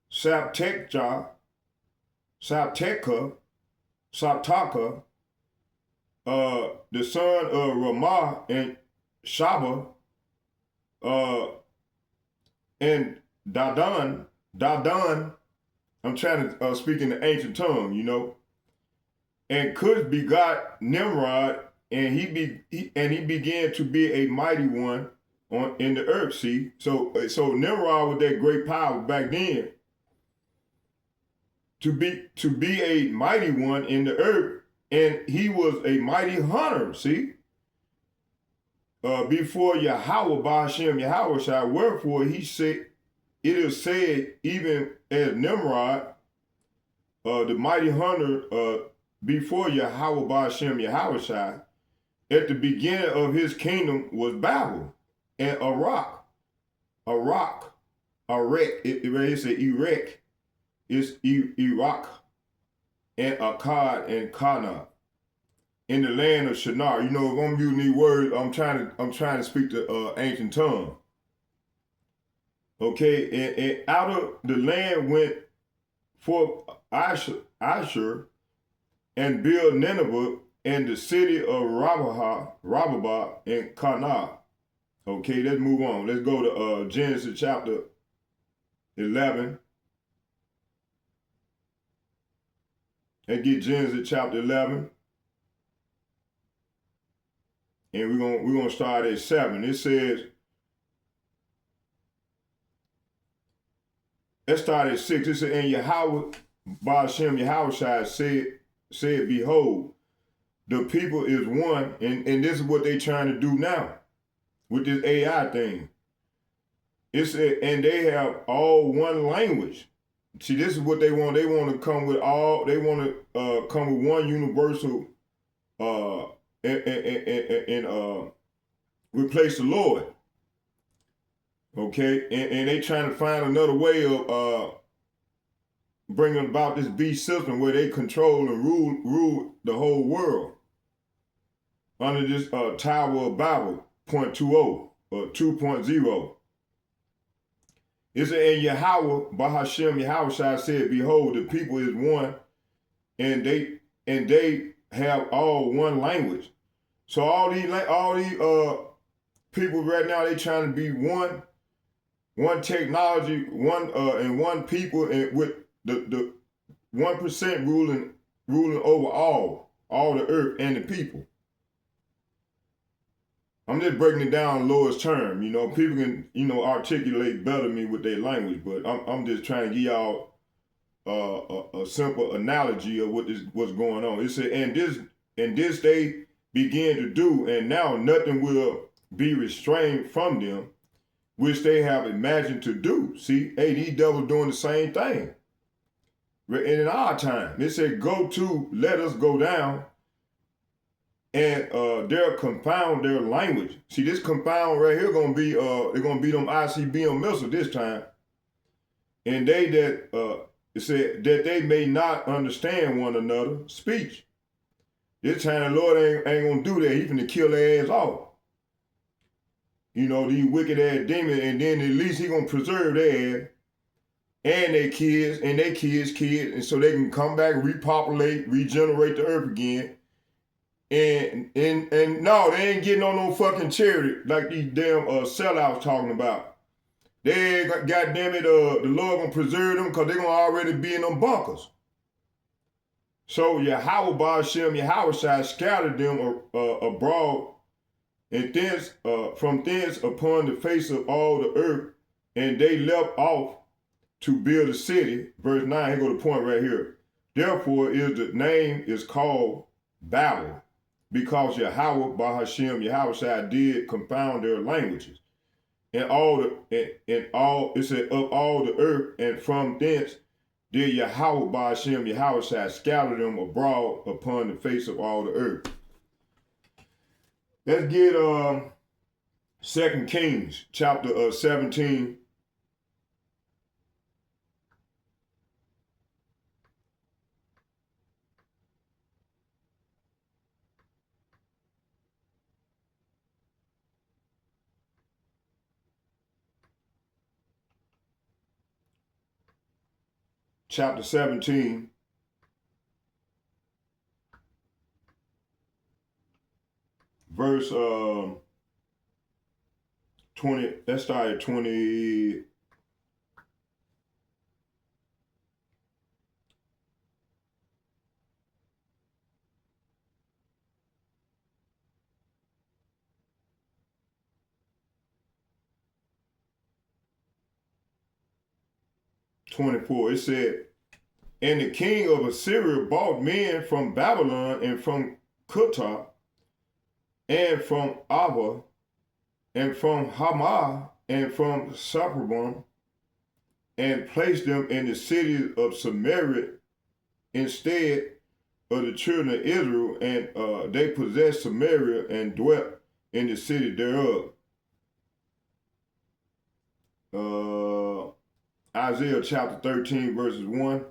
Speaker 1: Sabteka, the son of Ramah, and Shaba, and Dadan, I'm trying to speak in the ancient tongue, you know. And Cush begot Nimrod, and he began to be a mighty one in the earth. See, so Nimrod was that great power back then. To be a mighty one in the earth, and he was a mighty hunter. See, before Yahweh, Bahashem Yahushua, wherefore he said, it is said, even as Nimrod, the mighty hunter, before Yahweh, Bahashem Yahushua, at the beginning of his kingdom was Babel and Erech. It said Erech. It's Iraq and Akkad and Calneh in the land of Shinar. You know, if I'm using these words, I'm trying to speak the ancient tongue. Okay, and out of the land went forth Asher and built Nineveh and the city of Rababah and Calneh. Okay, let's move on. Let's go to Genesis chapter 11. And get Genesis chapter 11. And we're gonna start at 7. It says, let's start at 6. It said, and Yahweh, Bahashem Yahushua said, behold, the people is one, and this is what they trying to do now. with this AI thing. It's and they have all one language. See, this is what they want. They want to come with all. They want to come with one universal and replace the Lord. Okay, and they trying to find another way of bringing about this beast system where they control and rule the whole world under this Tower of Babel 0.20 or 2.0. It's in Yahweh, Bahashem Yahweh said, "Behold, the people is one, and they have all one language." So all these people right now, they trying to be one technology, and one people, and with the 1% ruling over all the earth and the people. I'm just breaking it down in lowest term. People can, articulate better than me with their language, but I'm just trying to give y'all a simple analogy of what's going on. It said, and this they began to do, and now nothing will be restrained from them, which they have imagined to do. See, hey, these devils doing the same thing. And in our time, they said, let us go down, and they'll confound their language. See, this confound right here gonna be they're gonna be them ICBM missiles this time. And they that it said that they may not understand one another's speech. This time the Lord ain't gonna do that. He's gonna kill their ass off. These wicked ass demons, and then at least he gonna preserve their ass and their kids and their kids, and so they can come back, repopulate, regenerate the earth again. And no, they ain't getting on no fucking charity like these damn sellouts talking about. They ain't, goddamn it, the Lord gonna preserve them because they gonna already be in them bunkers. So Yahweh Ba'ashem, Yahweh shall scatter them abroad, and thence from thence upon the face of all the earth, and they left off to build a city. Verse 9, here go the point right here. Therefore the name is called Babel, because Yahweh Bahashem, Yahweh shall did confound their languages. And it said of all the earth, and from thence did Yahweh Bahashem, Yahweh shall scatter them abroad upon the face of all the earth. Let's get 2 Kings chapter 17. Chapter 17, verse 20, let's start at 20. It said, and the king of Assyria bought men from Babylon and from Cuthah and from Ava and from Hamath and from Sepharvaim, and placed them in the city of Samaria instead of the children of Israel, and they possessed Samaria and dwelt in the city thereof. Isaiah chapter 13, verses 1.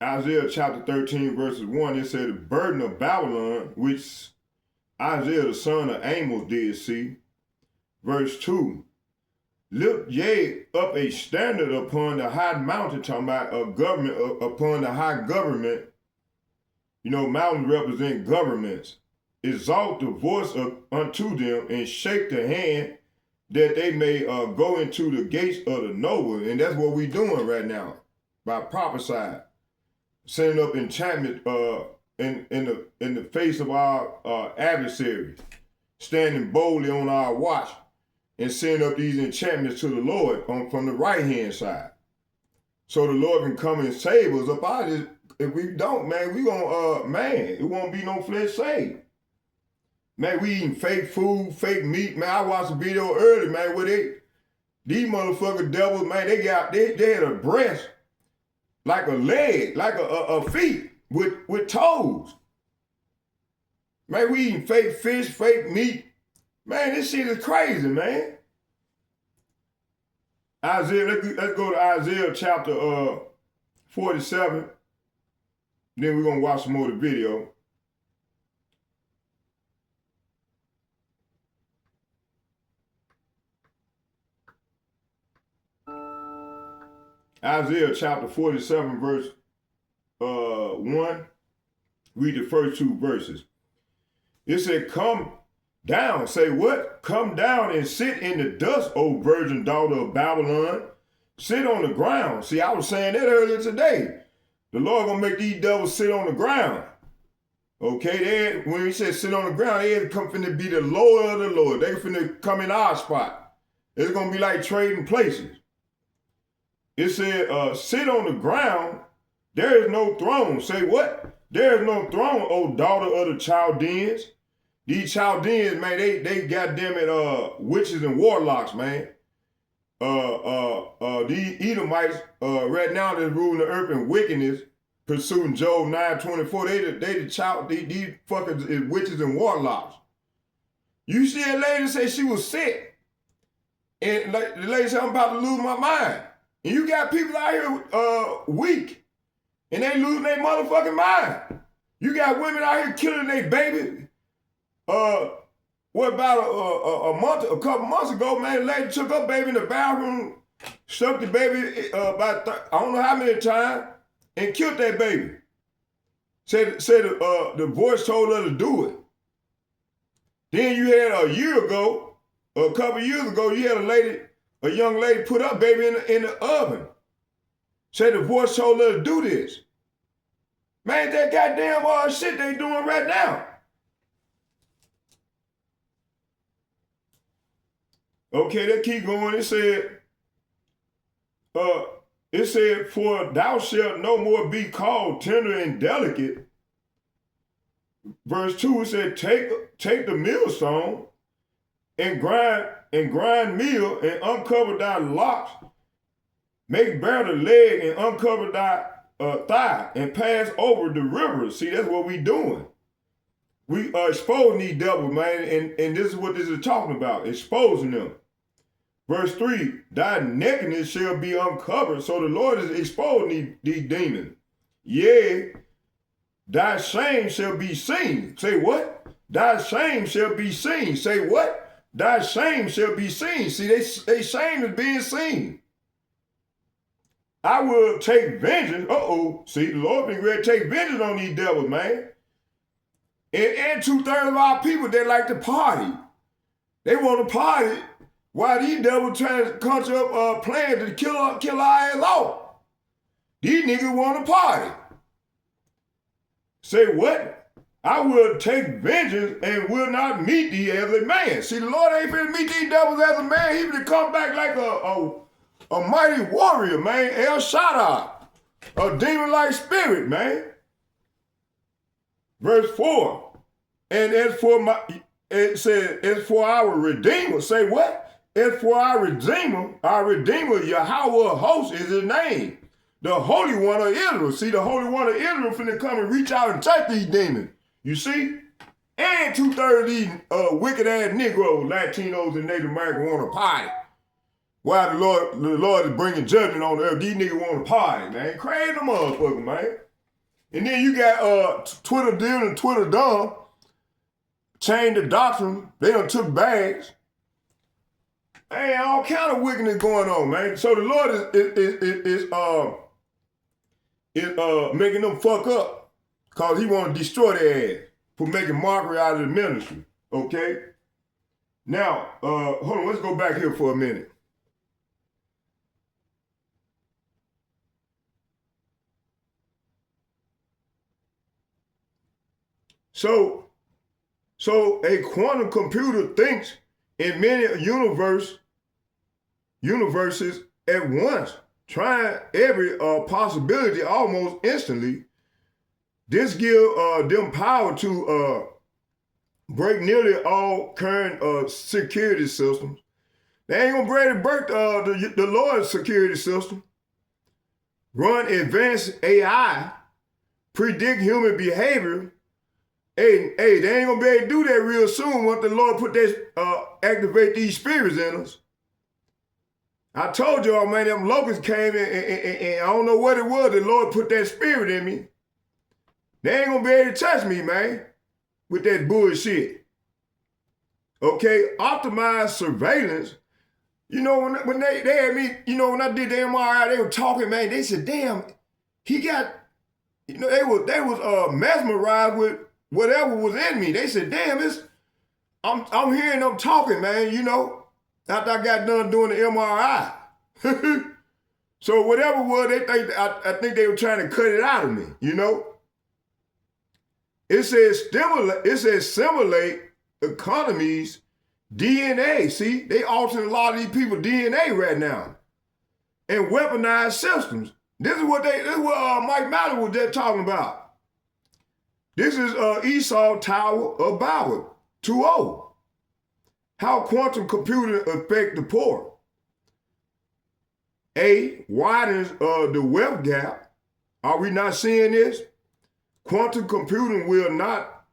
Speaker 1: Isaiah chapter 13, verses 1, it said, the burden of Babylon, which Isaiah the son of Amos did see. Verse 2, lift ye up a standard upon the high mountain, talking about a government, upon the high government. Mountains represent governments. Exalt the voice unto them, and shake the hand, that they may go into the gates of the noble. And that's what we're doing right now, by prophesying, setting up enchantment in the face of our adversaries, standing boldly on our watch and send up these enchantments to the Lord from the right hand side. So the Lord can come and save us up out of this. If we don't, man, we gonna it won't be no flesh saved. Man, we eating fake food, fake meat. Man, I watched a video earlier, man, where these motherfucking devils, man, they had a breast like a leg, like a feet with toes. Man, we eating fake fish, fake meat. Man, this shit is crazy, man. Isaiah, let's go to Isaiah chapter 47. Then we're gonna watch some more of the video. Isaiah chapter 47, verse 1. Read the first two verses. It said, come down. Say what? Come down and sit in the dust, O virgin daughter of Babylon. Sit on the ground. See, I was saying that earlier today. The Lord gonna make these devils sit on the ground. Okay, when he said sit on the ground, they had come finna be the Lord of the Lord. They finna come in our spot. It's gonna be like trading places. It said, sit on the ground. There is no throne. Say what? There is no throne, O daughter of the Chaldeans. These Chaldeans, man, they goddamn it, witches and warlocks, man. These Edomites, right now they're ruling the earth in wickedness, pursuing Job 9:24. These fuckers is witches and warlocks. You see a lady say she was sick, and the lady said, I'm about to lose my mind. And you got people out here weak, and they losing their motherfucking mind. You got women out here killing their babies. What about a couple months ago, man, the lady took her baby in the bathroom, stuck the baby about I don't know how many times, and killed that baby. Said the voice told her to do it. Then you had a couple years ago, you had a young lady put her baby in the oven. Said the voice told her to do this. Man, that goddamn shit they doing right now. Okay, they keep going. It said, for thou shalt no more be called tender and delicate. Verse 2, it said, take the millstone and grind meal and uncover thy locks. Make bare the leg and uncover thy thigh and pass over the river. See, that's what we doing. We are exposing these devils, man, and this is what this is talking about, exposing them. Verse 3, thy nakedness shall be uncovered. So the Lord is exposing these demons. Yea, thy shame shall be seen. Say what? Thy shame shall be seen. Say what? Thy shame shall be seen. See, they shame is being seen. I will take vengeance. See, the Lord been ready to take vengeance on these devils, man. And 2/3 of our people, they like to party. They want to party while these devils trying to conjure up plans to kill our ass off. These niggas want to party. Say what? I will take vengeance and will not meet thee as a man. See, the Lord ain't finna meet these devils as a man. He finna come back like a mighty warrior, man. El Shaddai. A demon-like spirit, man. Verse 4. And as for our Redeemer, say what? As for our Redeemer, Yahweh of hosts is his name. The Holy One of Israel. See, the Holy One of Israel finna come and reach out and touch these demons. You see? And 2/3 of these wicked-ass Negroes, Latinos, and Native Americans want to party. While the Lord is bringing judgment on the earth, these niggas want to party, man. Crazy motherfucker, man. And then you got Twitter deal and Twitter dumb. Changed the doctrine. They done took bags. Hey, all kind of wickedness going on, man. So the Lord is making them fuck up because he want to destroy their ass for making mockery out of the ministry. Okay? Now, hold on. Let's go back here for a minute. So a quantum computer thinks in many universes at once, trying every possibility almost instantly. This gives them power to break nearly all current security systems. They ain't gonna be able to break the Lord's security system. Run advanced AI, predict human behavior. Hey, they ain't gonna be able to do that real soon once the Lord put that activate these spirits in us. I told y'all, man, them locusts came in and I don't know what it was. The Lord put that spirit in me. They ain't gonna be able to touch me, man, with that bullshit. Okay, optimized surveillance. You know, when they had me, you know, when I did the MRI, they were talking, man. They said, damn, he got, you know, they was mesmerized with whatever was in me. They said, damn, I'm hearing them talking, man, you know, after I got done doing the MRI. So whatever it was, I think they were trying to cut it out of me, you know. It says simulate economies, DNA. See, they altering a lot of these people DNA right now. And weaponized systems. This is what Mike Malley was just talking about. This is Esau Tower of Babel 2.0. How quantum computing affect the poor. A, widens the wealth gap. Are we not seeing this? Quantum computing will not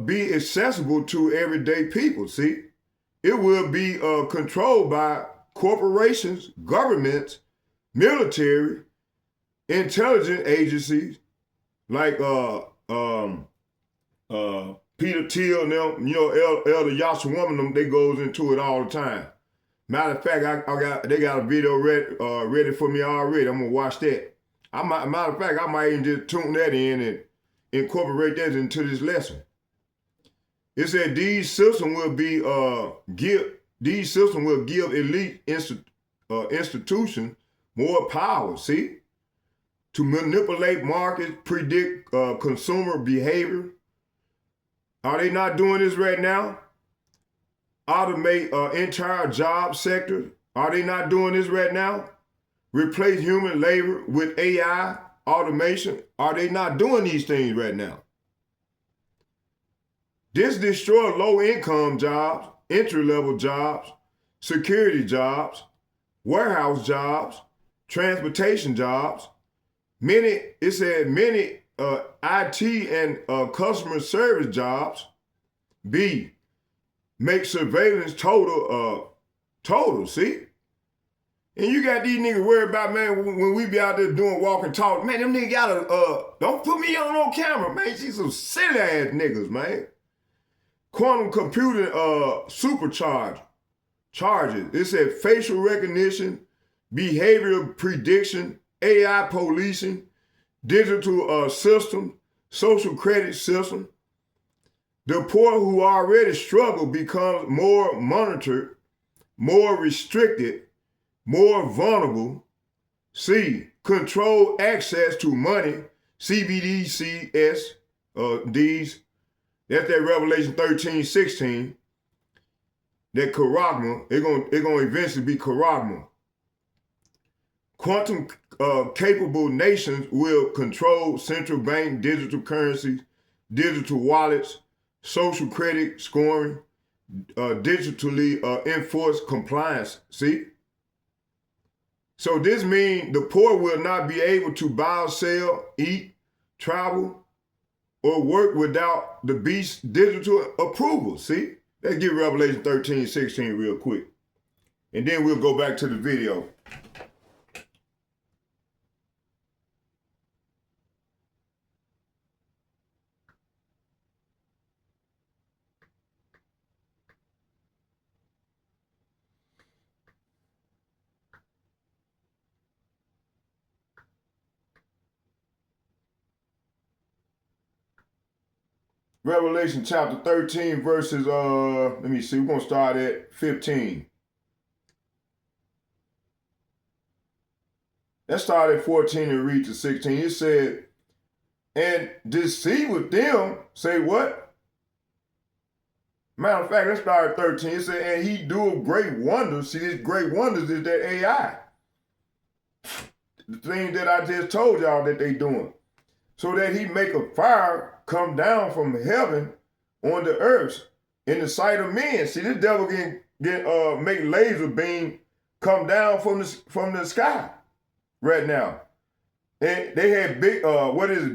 Speaker 1: be accessible to everyday people, see? It will be controlled by corporations, governments, military, intelligence agencies, like Peter Thiel and them, you know, Elder Yasha Woman, they goes into it all the time. Matter of fact, they got a video ready for me already. I'm gonna watch that. Matter of fact, I might even just tune that in and incorporate that into this lesson. It said these systems will give elite institutions more power, see? To manipulate markets, predict consumer behavior. Are they not doing this right now? Automate entire job sectors. Are they not doing this right now? Replace human labor with AI, automation. Are they not doing these things right now? This destroys low-income jobs, entry-level jobs, security jobs, warehouse jobs, transportation jobs. Many IT and customer service jobs. B, make surveillance total, see? And you got these niggas worried about, man, when we be out there doing walk and talk, man, them niggas gotta, don't put me on camera, man. She's some silly ass niggas, man. Quantum computing supercharges. It said facial recognition, behavioral prediction, AI policing, digital system, social credit system. The poor who already struggle becomes more monitored, more restricted, more vulnerable. C, control access to money, CBDCs, Ds. That's that Revelation 13:16. That charagma, it's gonna eventually be charagma. Quantum capable nations will control central bank digital currencies, digital wallets, social credit scoring, digitally enforced compliance. See? So this means the poor will not be able to buy, sell, eat, travel, or work without the beast's digital approval. See? Let's get Revelation 13:16 real quick. And then we'll go back to the video. Revelation chapter 13 verses, let me see, we're going to start at 15. Let's start at 14 and read to 16. It said, and deceiveth them, say what? Matter of fact, let's start at 13. It said, and he doeth great wonders. See, these great wonders is that AI. The thing that I just told y'all that they doing. So that he make a fire come down from heaven on the earth in the sight of men. See, this devil can make laser beam come down from the sky right now. And they had big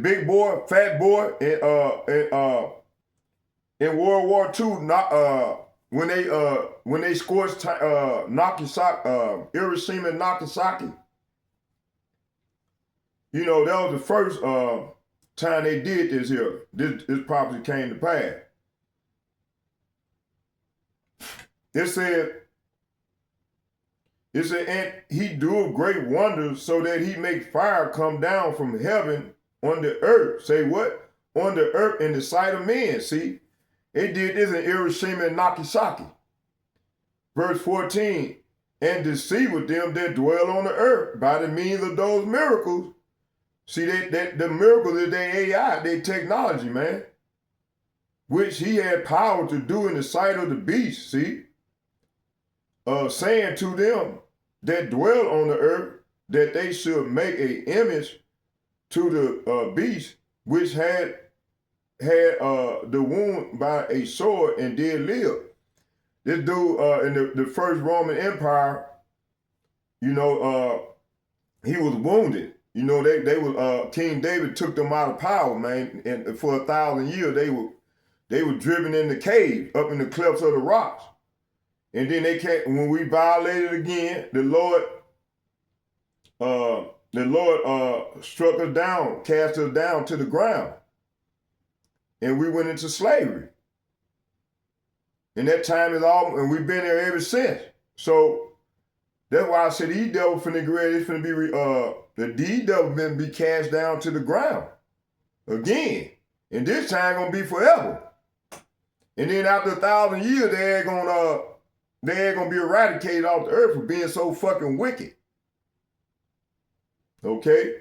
Speaker 1: big boy, fat boy in World War II. When they scorched Hiroshima and Nagasaki. You know, that was the first time they did this here. This prophecy came to pass. It said, and he doeth great wonders so that he make fire come down from heaven on the earth. Say what? On the earth in the sight of men. See, they did this in Hiroshima and Nagasaki. Verse 14, and deceiveth them that dwell on the earth by the means of those miracles. See, that the miracle is their AI, their technology, man, which he had power to do in the sight of the beast, see, saying to them that dwell on the earth that they should make an image to the beast, which had the wound by a sword and did live. This dude in the first Roman Empire, you know, he was wounded. You know, they was King David took them out of power, man, and for 1,000 years they were driven in the cave, up in the clefts of the rocks. And then they came, when we violated again, the Lord struck us down, cast us down to the ground. And we went into slavery. And that time is all, and we've been there ever since. So that's why I said these devils finna get ready, it's finna be, these devils finna be cast down to the ground again. And this time gonna be forever. And then after 1,000 years, they ain't gonna be eradicated off the earth for being so fucking wicked. Okay?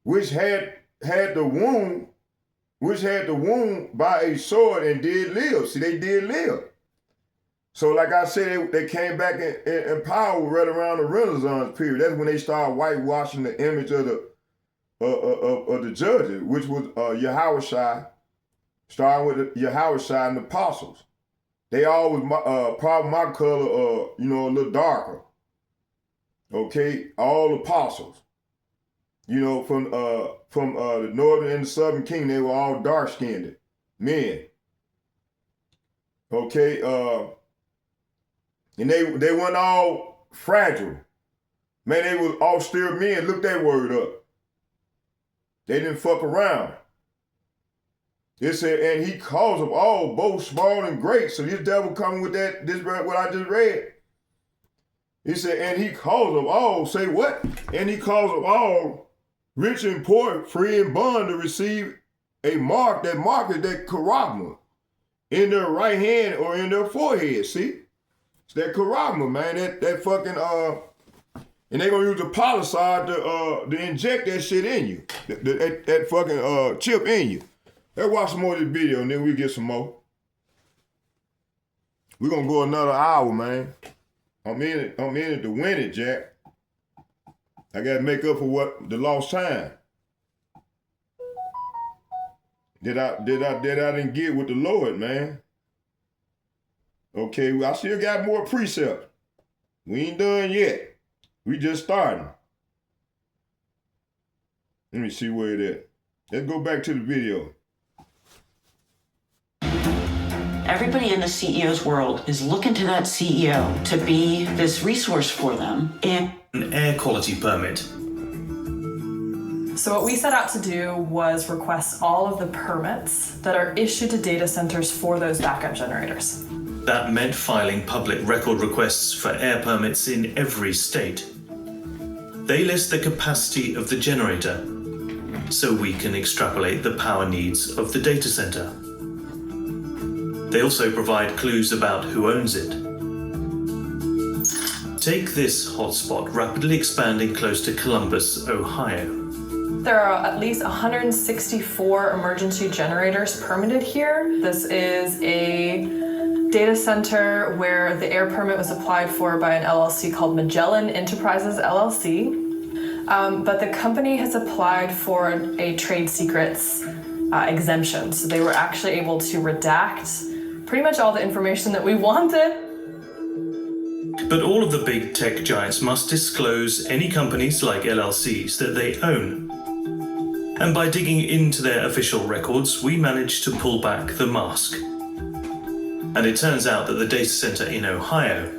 Speaker 1: Which had the wound by a sword and did live. See, they did live. So like I said, they came back in power right around the Renaissance period. That's when they started whitewashing the image of the judges, which was Yahushua, starting with Yahushua and the apostles. They all was probably my color, you know, a little darker. Okay, all apostles. You know, from the northern and the southern kingdom, they were all dark-skinned men. Okay, and they weren't all fragile. Man, they was austere men. Look that word up. They didn't fuck around. It said, and he calls of all, both small and great. So this devil coming with this what I just read. He said, and he calls of all, say what? And he calls of all, rich and poor, free and bond, to receive a mark. That mark is that charagma in their right hand or in their forehead, see? It's that charagma, man, that fucking, and they gonna use the polycide to inject that shit in you, that fucking chip in you. Let's watch some more of this video and then we get some more. We're gonna go another hour, man. I'm in it to win it, Jack. I gotta make up for the lost time. That I didn't get with the Lord, man. Okay, I still got more precepts. We ain't done yet. We just starting. Let me see where it is. Let's go back to the video.
Speaker 14: Everybody in the CEO's world is looking to that CEO to be this resource for them. And
Speaker 5: an air quality permit.
Speaker 9: So what we set out to do was request all of the permits that are issued to data centers for those backup generators.
Speaker 5: That meant filing public record requests for air permits in every state. They list the capacity of the generator, so we can extrapolate the power needs of the data center. They also provide clues about who owns it. Take this hotspot rapidly expanding close to Columbus, Ohio.
Speaker 9: There are at least 164 emergency generators permitted here. This is a data center where the air permit was applied for by an LLC called Magellan Enterprises LLC. But the company has applied for a trade secrets exemption. So they were actually able to redact pretty much all the information that we wanted.
Speaker 5: But all of the big tech giants must disclose any companies like LLCs that they own. And by digging into their official records, we managed to pull back the mask. And it turns out that the data center in Ohio,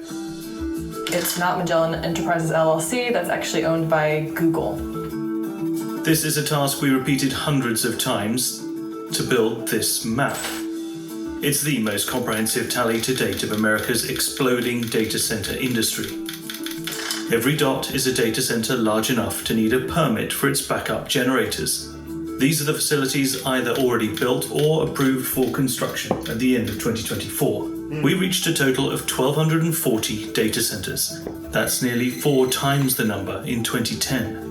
Speaker 9: it's not Magellan Enterprises LLC, that's actually owned by Google.
Speaker 5: This is a task we repeated hundreds of times to build this map. It's the most comprehensive tally to date of America's exploding data center industry. Every dot is a data center large enough to need a permit for its backup generators. These are the facilities either already built or approved for construction at the end of 2024. We reached a total of 1,240 data centers. That's nearly 4 times the number in 2010.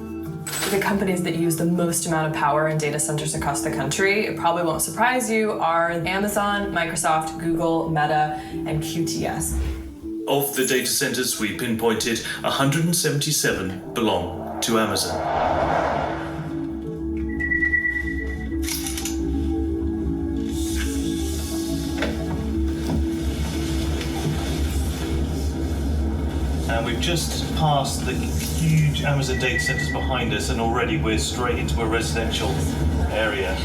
Speaker 9: The companies that use the most amount of power in data centers across the country, it probably won't surprise you, are Amazon, Microsoft, Google, Meta, and QTS.
Speaker 5: Of the data centers we pinpointed, 177 belong to Amazon. And we've just passed the huge Amazon data centers behind us, and already we're straight into a residential area.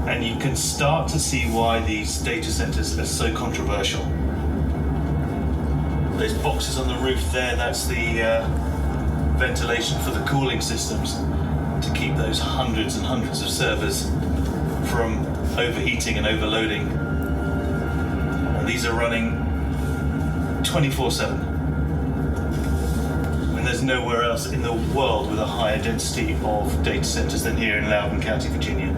Speaker 5: And you can start to see why these data centers are so controversial. Those boxes on the roof there, that's the ventilation for the cooling systems to keep those hundreds and hundreds of servers from overheating and overloading. And these are running 24/7. And there's nowhere else in the world with a higher density of data centers than here in Loudoun County, Virginia.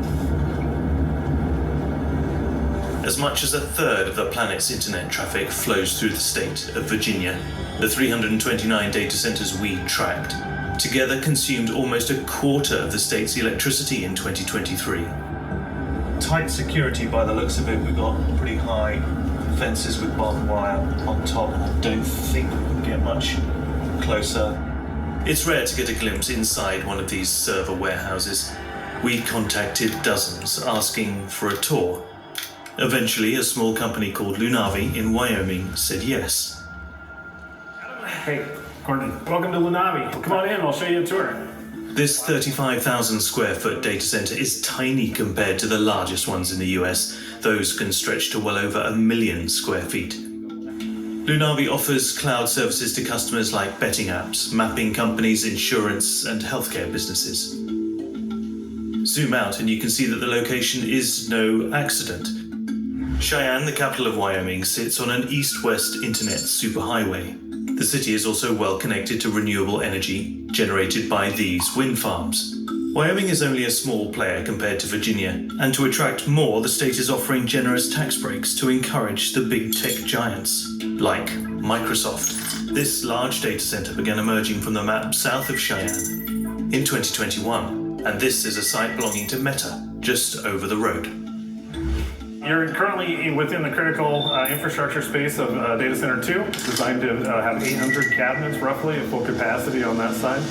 Speaker 5: As much as a third of the planet's internet traffic flows through the state of Virginia. The 329 data centers we tracked together consumed almost a quarter of the state's electricity in 2023. Tight security by the looks of it. We've got pretty high fences with barbed wire on top. I don't think we can get much closer. It's rare to get a glimpse inside one of these server warehouses. We contacted dozens asking for a tour. Eventually, a small company called Lunavi in Wyoming said yes.
Speaker 15: Hey, Courtney, welcome to Lunavi. Come on in, I'll show you a tour.
Speaker 5: This 35,000 square foot data center is tiny compared to the largest ones in the US. Those can stretch to well over 1 million square feet. Lunavi offers cloud services to customers like betting apps, mapping companies, insurance, and healthcare businesses. Zoom out and you can see that the location is no accident. Cheyenne, the capital of Wyoming, sits on an east-west internet superhighway. The city is also well connected to renewable energy generated by these wind farms. Wyoming is only a small player compared to Virginia, and to attract more, the state is offering generous tax breaks to encourage the big tech giants, like Microsoft. This large data center began emerging from the map south of Cheyenne in 2021, and this is a site belonging to Meta, just over the road.
Speaker 15: You're currently within the critical infrastructure space of Data Center 2, designed to have 800 cabinets roughly at full capacity on that side.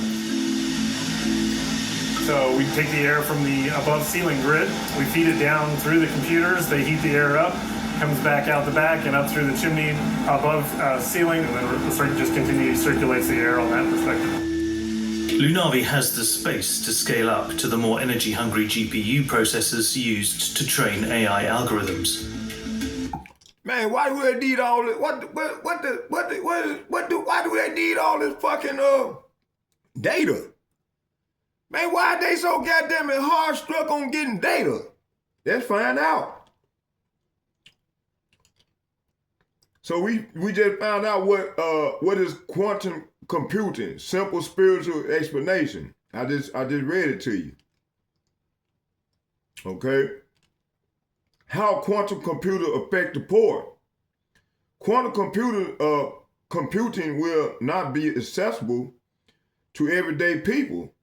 Speaker 15: So we take the air from the above ceiling grid, we feed it down through the computers, they heat the air up, comes back out the back and up through the chimney above ceiling, and then it just continually circulates the air on that perspective.
Speaker 5: Lunavi has the space to scale up to the more energy-hungry GPU processors used to train AI algorithms.
Speaker 1: Man, why do they need all this? Why do they need all this fucking data? Man, why are they so goddamn hard struck on getting data? Let's find out. So we just found out what is quantum computing. Simple spiritual explanation. I just read it to you. Okay. How quantum computer affect the poor? Quantum computing will not be accessible to everyday people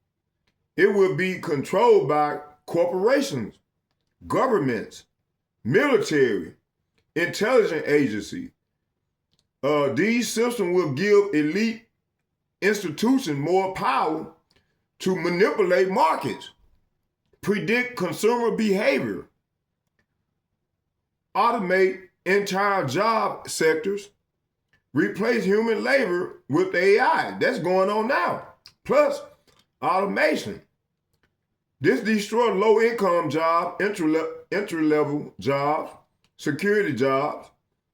Speaker 1: It will be controlled by corporations, governments, military, intelligence agency. These systems will give elite institutions more power to manipulate markets, predict consumer behavior, automate entire job sectors, replace human labor with AI. That's going on now. Plus automation. This destroys low-income jobs, entry-level jobs, security jobs,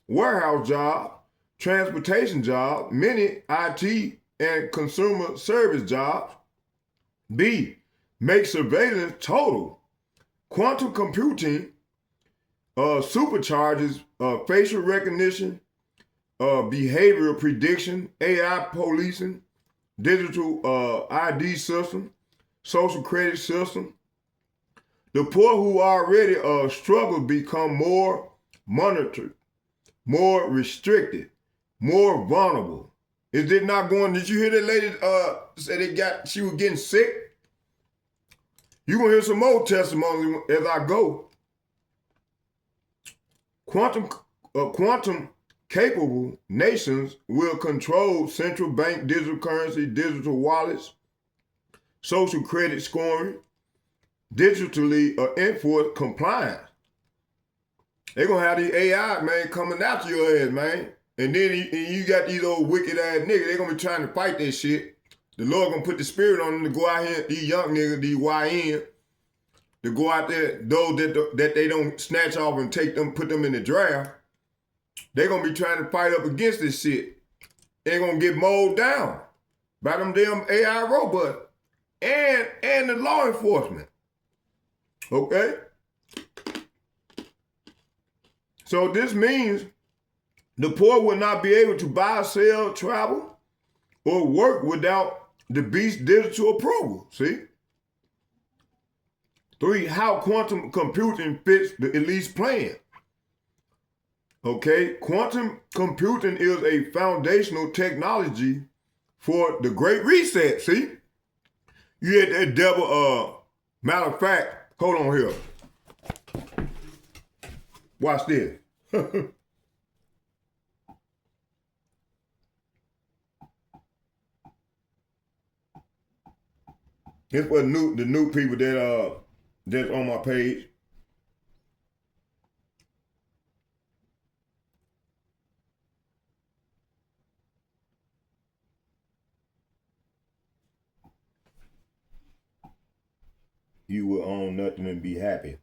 Speaker 1: warehouse jobs, transportation jobs, many IT and consumer service jobs. B, make surveillance total. Quantum computing supercharges facial recognition, behavioral prediction, AI policing, digital ID system, social credit system. The poor who already struggle become more monitored, more restricted, more vulnerable. Is it not going? Did you hear that lady say she was getting sick? You gonna hear some more testimony as I go. Quantum capable nations will control central bank digital currency, digital wallets, social credit scoring, digitally enforce compliance. They're gonna have the AI, man, coming after your ass, man. And then you got these old wicked ass niggas, they're gonna be trying to fight that shit. The Lord gonna put the spirit on them to go out here, these young niggas, these YN, to go out there, those that they don't snatch off and take them, put them in the draft. They're gonna be trying to fight up against this shit. They're gonna get mowed down by them damn AI robots and the law enforcement. Okay? So this means the poor will not be able to buy, sell, travel, or work without the beast's digital approval. See? 3, how quantum computing fits the elite's plan. Okay, quantum computing is a foundational technology for the Great Reset. See? You had that devil, matter of fact, hold on here. Watch this. Here's for the new people that's on my page. You will own nothing and be happy.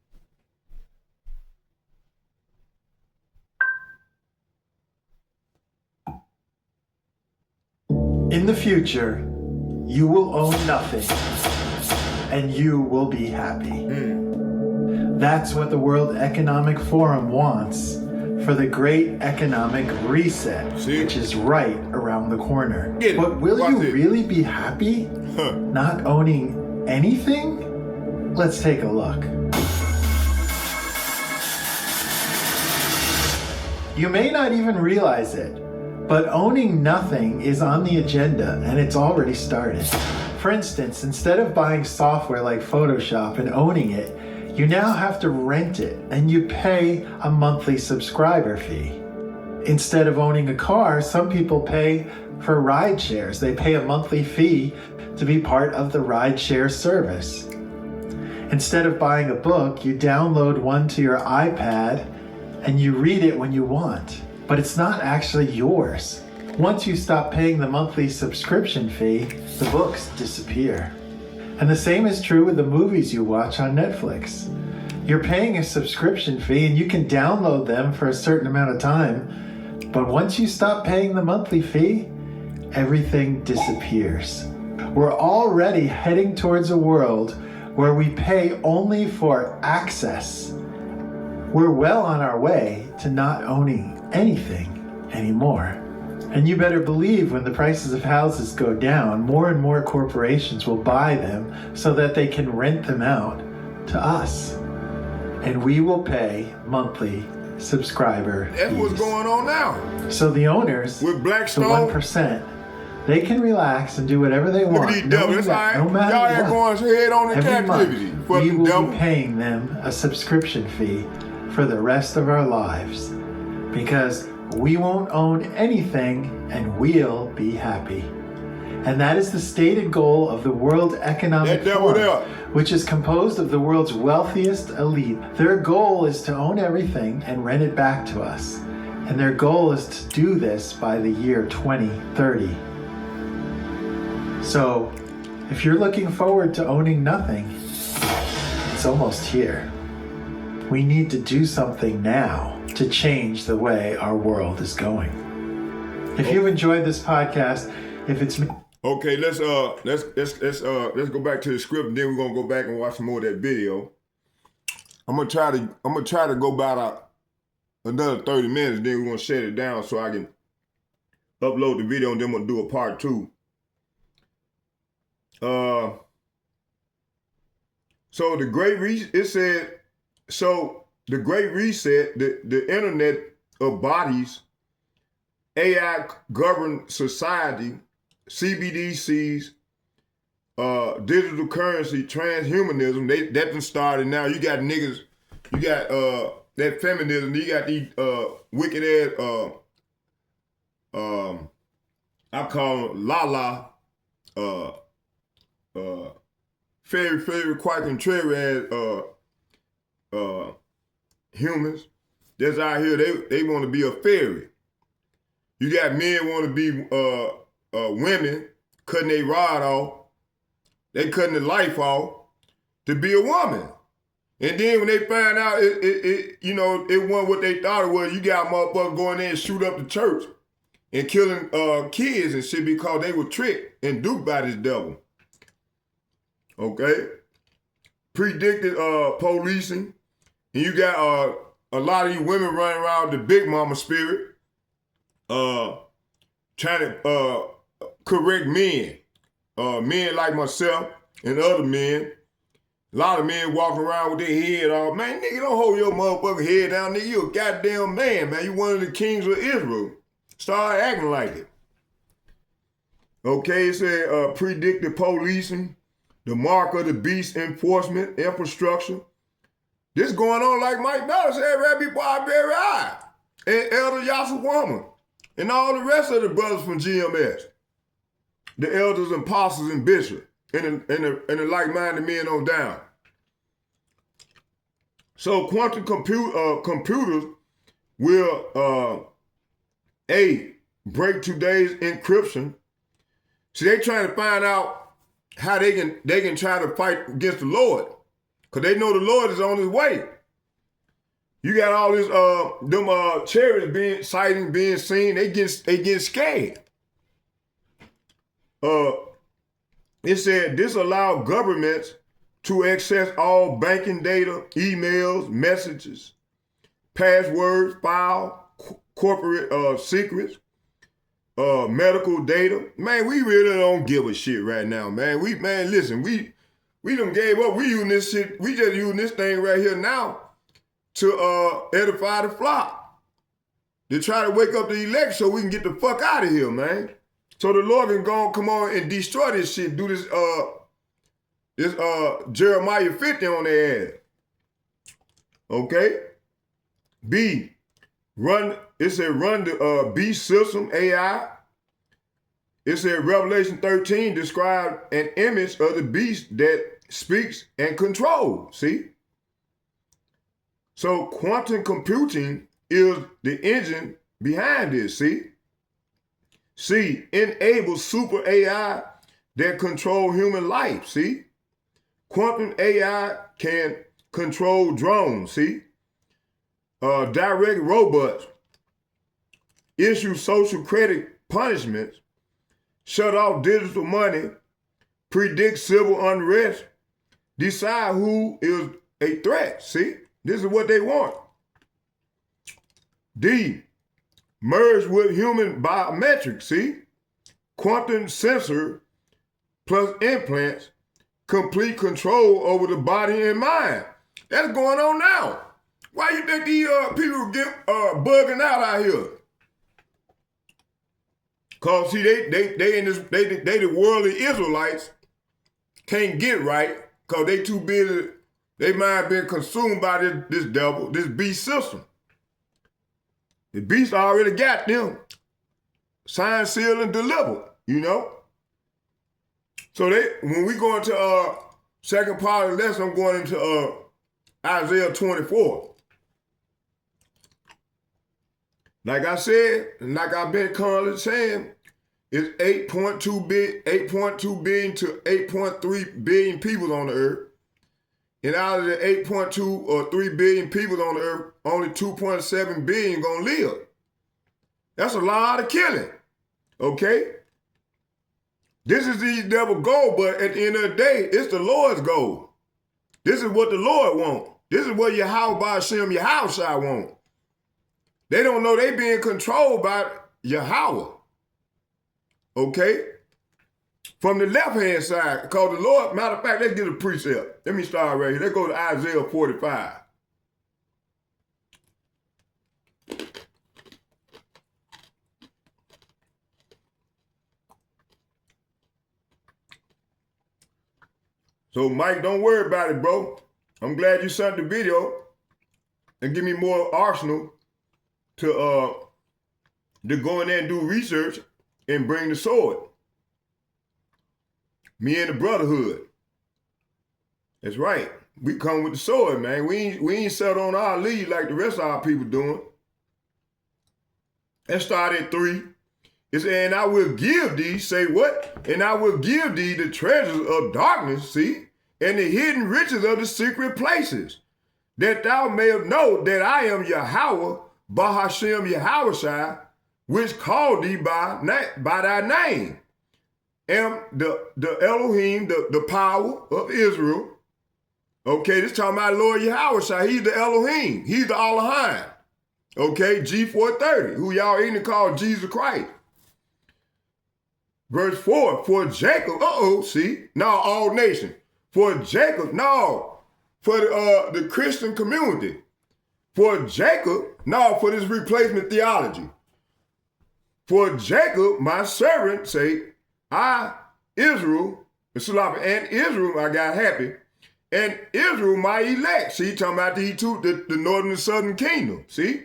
Speaker 16: In the future, you will own nothing and you will be happy. That's what the World Economic Forum wants for the Great Economic Reset, which is right around the corner. But will you really be happy not owning anything? Let's take a look. You may not even realize it, but owning nothing is on the agenda and it's already started. For instance, instead of buying software like Photoshop and owning it, you now have to rent it and you pay a monthly subscriber fee. Instead of owning a car, some people pay for ride shares. They pay a monthly fee to be part of the ride share service. Instead of buying a book, you download one to your iPad and you read it when you want. But it's not actually yours. Once you stop paying the monthly subscription fee, the books disappear. And the same is true with the movies you watch on Netflix. You're paying a subscription fee and you can download them for a certain amount of time, but once you stop paying the monthly fee, everything disappears. We're already heading towards a world where we pay only for access. We're well on our way to not owning anything anymore. And you better believe when the prices of houses go down, more and more corporations will buy them so that they can rent them out to us. And we will pay monthly subscriber
Speaker 1: That's
Speaker 16: fees.
Speaker 1: what's going on now.
Speaker 16: So the owners,
Speaker 1: with Blackstone,
Speaker 16: the 1%, They can relax and do whatever they
Speaker 1: Look
Speaker 16: want.
Speaker 1: at these devils. That's all right.
Speaker 16: No matter
Speaker 1: Y'all ain't
Speaker 16: what,
Speaker 1: going head on in
Speaker 16: every
Speaker 1: captivity.
Speaker 16: month, we
Speaker 1: Fucking
Speaker 16: will
Speaker 1: devil.
Speaker 16: be paying them a subscription fee for the rest of our lives because we won't own anything and we'll be happy. And that is the stated goal of the World Economic Forum, which is composed of the world's wealthiest elite. Their goal is to own everything and rent it back to us. And their goal is to do this by the year 2030. So, if you're looking forward to owning nothing, it's almost here. We need to do something now to change the way our world is going. If you've enjoyed this podcast, if it's
Speaker 1: okay, let's go back to the script, and then we're gonna go back and watch some more of that video. I'm gonna try to go about another 30 minutes, then we're gonna shut it down so I can upload the video, and then we'll do a part 2. So the Great Reset, it said, so the Great Reset, the internet of bodies, AI governed society, CBDCs, digital currency, transhumanism, that done started now. You got niggas, you got that feminism, you got these wicked ass, I call them la-la, fairy, quack and cherry ass humans that's out here, they want to be a fairy. You got men want to be women, cutting their rod off, they cutting the life off to be a woman. And then when they find out it wasn't what they thought it was, you got motherfuckers going there and shoot up the church and killing kids and shit because they were tricked and duped by this devil. Okay? Predicted policing. And you got a lot of these women running around with the big mama spirit, trying to correct men. Men like myself and other men. A lot of men walking around with their head off. Man, nigga, don't hold your motherfucking head down, nigga. You a goddamn man, man. You one of the kings of Israel. Start acting like it. Okay, it said predicted policing, the mark of the beast enforcement, infrastructure. This going on like Mike Dollar said, Rabbi Barberry I, and Elder Yasser Woman, and all the rest of the brothers from GMS. The elders and apostles and bishops, and the like-minded men on down. So quantum computers will break today's encryption. See, they trying to find out how they can try to fight against the Lord, because they know the Lord is on his way. You got all this chariots being seen. They get scared. It said this allowed governments to access all banking data, emails, messages, passwords, file, corporate secrets, medical data. Man, we really don't give a shit right now, man. Listen, we done gave up. We using this shit. We just using this thing right here now to edify the flock. To try to wake up the elect so we can get the fuck out of here, man. So the Lord can go and come on and destroy this shit. Do this Jeremiah 50 on their ass. Okay? B, it said run the beast system, AI. It said Revelation 13 described an image of the beast that speaks and controls. See? So quantum computing is the engine behind this, see? C, enables super AI that control human life, see? Quantum AI can control drones, see? Direct robots, issue social credit punishments, shut off digital money, predict civil unrest, decide who is a threat, see? This is what they want. D, merge with human biometrics, see? Quantum sensor plus implants, complete control over the body and mind. That's going on now. Why you think these people get bugging out here? Cause see, they in this they the worldly Israelites can't get right because they too busy. They mind being consumed by this devil, this beast system. The beast already got them signed, sealed, and delivered. You know. So when we go into second part of the lesson, I'm going into Isaiah 24. Like I said, and like I've been currently saying, it's 8.2 billion to 8.3 billion people on the earth. And out of the 8.2 or 3 billion people on the earth, only 2.7 billion gonna live. That's a lot of killing, okay? This is the devil's goal, but at the end of the day, it's the Lord's goal. This is what the Lord wants. This is what Yahweh Ba'Shem Yahushua want. They don't know they being controlled by Yahweh. Okay? From the left-hand side, because the Lord, matter of fact, let's get a precept. Let me start right here. Let's go to Isaiah 45. So, Mike, don't worry about it, bro. I'm glad you sent the video and give me more arsenal to go in there and do research and bring the sword. Me and the brotherhood. That's right. We come with the sword, man. We ain't set on our lead like the rest of our people doing. Let's start at 3. It said, and I will give thee, say what? And I will give thee the treasures of darkness, see, and the hidden riches of the secret places, that thou mayest know that I am Yahweh, Bahashem Yahushua, which called thee by thy name. Am the Elohim, the power of Israel. Okay, this talking about Lord Yahushua. He's the Elohim. He's the Elohim. Okay, G430, who y'all even call Jesus Christ. Verse 4, for Jacob, see, now all nations. For Jacob, no, for the Christian community. For Jacob, no, for this replacement theology. For Jacob, my servant, say, I, Israel, and Israel, I got happy, and Israel, my elect. See, talking about the northern and southern kingdom, see?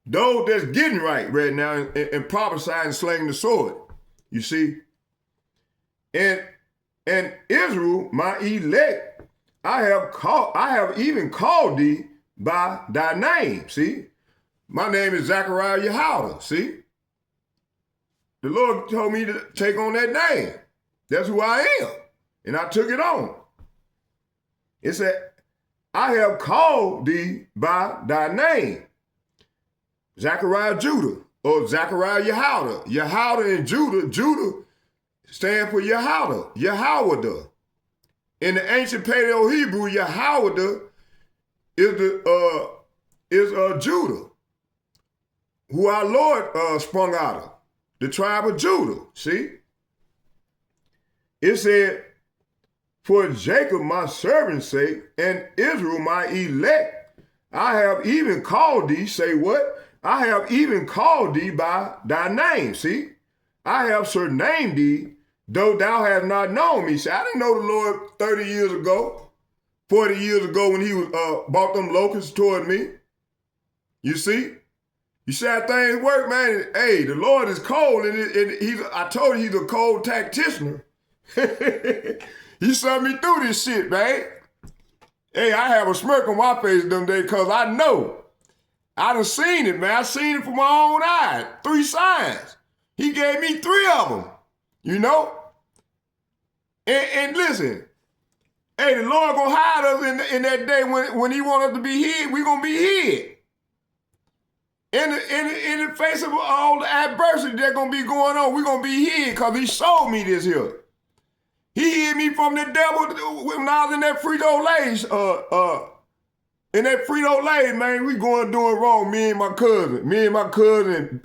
Speaker 1: Those that's getting right now and prophesying and slaying the sword, you see? And Israel, my elect, I have even called thee by thy name, see? My name is Zechariah Yahweh, see? The Lord told me to take on that name. That's who I am. And I took it on. It said, I have called thee by thy name. Zechariah Judah, or Zechariah Yahweh. Yahweh and Judah stand for Yahweh, Yahweh. In the ancient Paleo-Hebrew, Yahweh is Judah, who our Lord sprung out of. The tribe of Judah, see? It said, for Jacob my servant's sake, and Israel my elect, I have even called thee, say what? I have even called thee by thy name, see? I have surnamed thee, though thou hast not known me. See, I didn't know the Lord 30 years ago, 40 years ago when he was brought them locusts toward me. You see? You see how things work, man? Hey, the Lord is cold, and I told you he's a cold tactician. He sent me through this shit, man. Hey, I have a smirk on my face them days because I know. I done seen it, man. I seen it from my own eyes. 3 signs. He gave me 3 of them, you know? And listen, hey, the Lord gonna hide us in that day when he want us to be hid. We gonna be hid. In the face of all the adversity that's gonna be going on, we're gonna be hid because he showed me this here. He hid me from the devil when I was in that Frito-Lay's, man, we doing wrong, me and my cousin,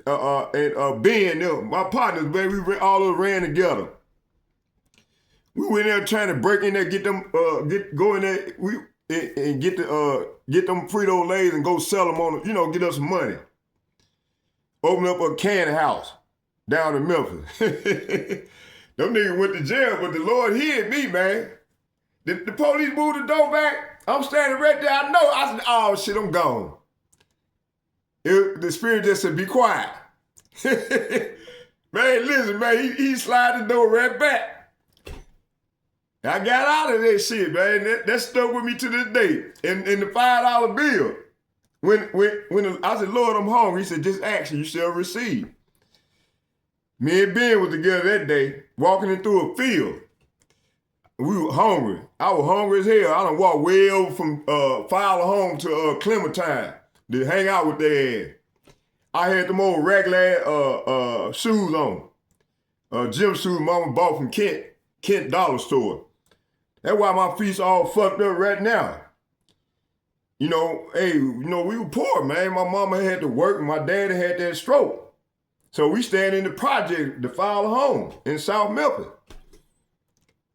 Speaker 1: and Ben, my partners, baby, we all ran together. We went there trying to break in there, get them, go in there, and get them Frito-Lays and go sell them on, get us some money. Open up a candy house. down in Memphis. Them niggas went to jail, but the Lord hid me, man. The police moved the door back. I'm standing right there. I know. I said, oh, shit, I'm gone. The spirit just said, be quiet. Man, listen, man, he slid the door right back. I got out of that shit, man. That stuck with me to this day. And the $5 bill. When I said, Lord, I'm hungry, he said, just ask and you shall receive. Me and Ben was together that day, walking in through a field. We were hungry. I was hungry as hell. I done walked way over from Fowler home to Clementine to hang out with their ass. I had them old regular shoes on. Gym shoes mama bought from Kent Dollar Store. That's why my feet's all fucked up right now. You know, hey, we were poor, man. My mama had to work and my daddy had that stroke. So we stand in the project, the Fowler home in South Memphis.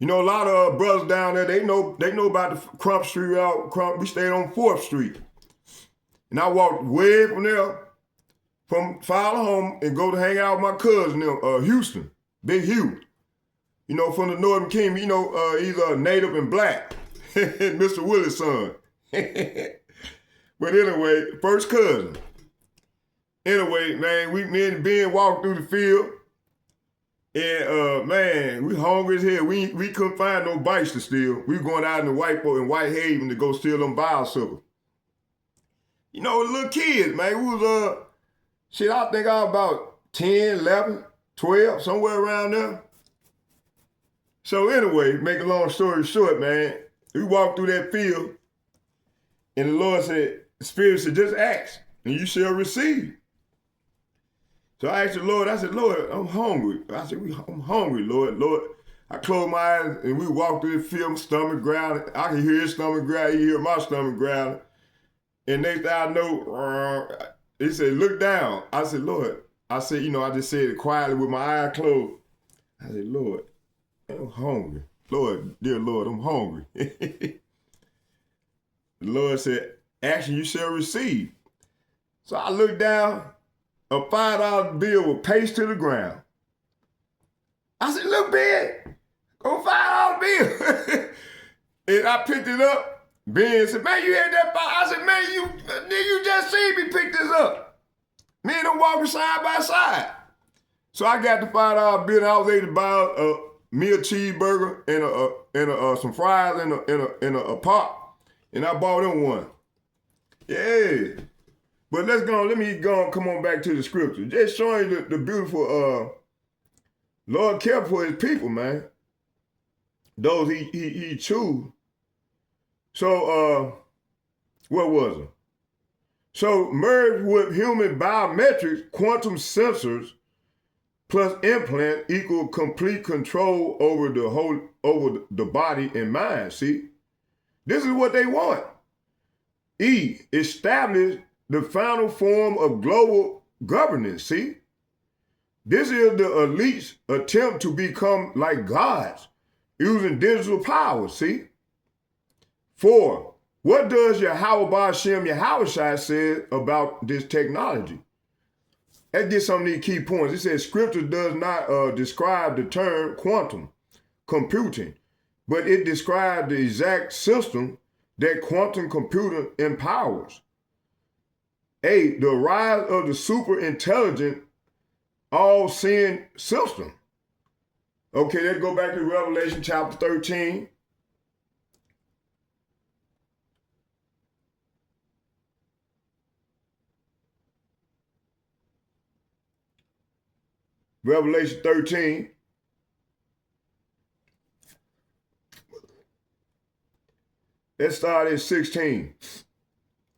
Speaker 1: You know, a lot of brothers down there, they know about the Crump Street route. We stayed on 4th Street. And I walked way from there, from Fowler home, and go to hang out with my cousin, Houston, Big Hugh. You know, from the Northern Kingdom, you know, he's a native and black, Mr. Willie's son. But anyway, first cousin. Anyway, man, me and Ben walked through the field, and man, we hungry as hell. We couldn't find no bikes to steal. We were going out in the Whitehaven to go steal them bicycles. You know, little kids, man, we was I think I was about 10, 11, 12, somewhere around there. So anyway, make a long story short, man, we walked through that field, and the Lord said, the Spirit said, just ask, and you shall receive. So I asked the Lord, I said, Lord, I'm hungry. I said, I'm hungry, Lord. Lord, I closed my eyes, and we walked through the field, my stomach growling. I could hear his stomach growling, he hear my stomach growling. And next thing I know, he said, look down. I said, Lord, I said, I just said it quietly with my eyes closed. I said, Lord, I'm hungry. Lord, dear Lord, I'm hungry. The Lord said, action you shall receive. So I looked down, a $5 bill was pasted to the ground. I said, look, Ben, go $5 bill. And I picked it up. Ben said, man, you had that $5. I said, man, you just seen me pick this up. Me and them walking side by side. So I got the $5 bill and I was able to buy me a cheeseburger and some fries in a pot. And I bought them one. Yeah. But let me come on back to the scripture. Just showing you the beautiful Lord care for his people, man. Those he choose. So what was it? So merged with human biometrics, quantum sensors plus implant equal complete control over the body and mind. See? This is what they want. Establish the final form of global governance, see? This is the elite's attempt to become like gods, using digital power, see? 4, what does Yahweh Ba'Shem Yahushua say about this technology? That gets some of these key points. It says scripture does not describe the term quantum computing, but it describes the exact system that quantum computing empowers. 8, the rise of the super intelligent, all-seeing system. Okay, let's go back to Revelation chapter 13. Revelation 13. Let's start at 16.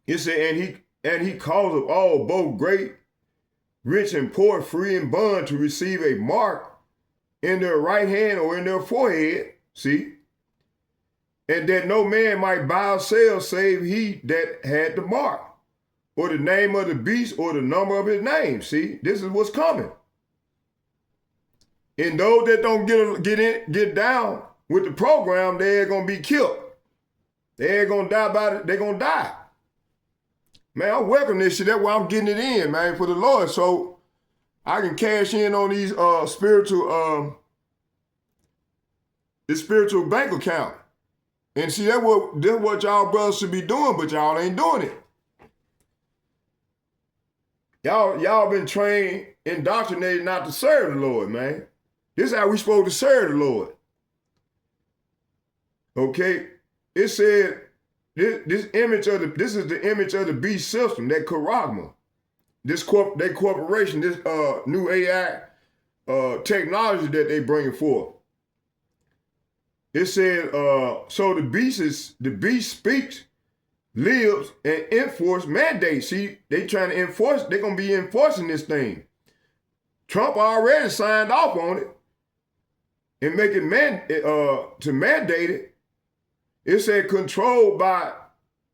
Speaker 1: It said, and he causeth all, both great, rich and poor, free and bond, to receive a mark in their right hand or in their forehead, see? And that no man might buy or sell save he that had the mark, or the name of the beast, or the number of his name, see? This is what's coming. And those that don't get down with the program, they're going to be killed. They're going to die by it. They're going to die. Man, I welcome this shit. That's why I'm getting it in, man, for the Lord. So I can cash in on these this spiritual bank account. And see, that's what y'all brothers should be doing, but y'all ain't doing it. Y'all been trained, indoctrinated not to serve the Lord, man. This is how we supposed to serve the Lord. Okay? It said this is the image of the beast system, that charagma. That corporation, this new AI technology that they bringing forth. It said, so the beast speaks, lives, and enforce mandates. See, they trying to enforce, they're gonna be enforcing this thing. Trump already signed off on it and make it to mandate it. It said controlled by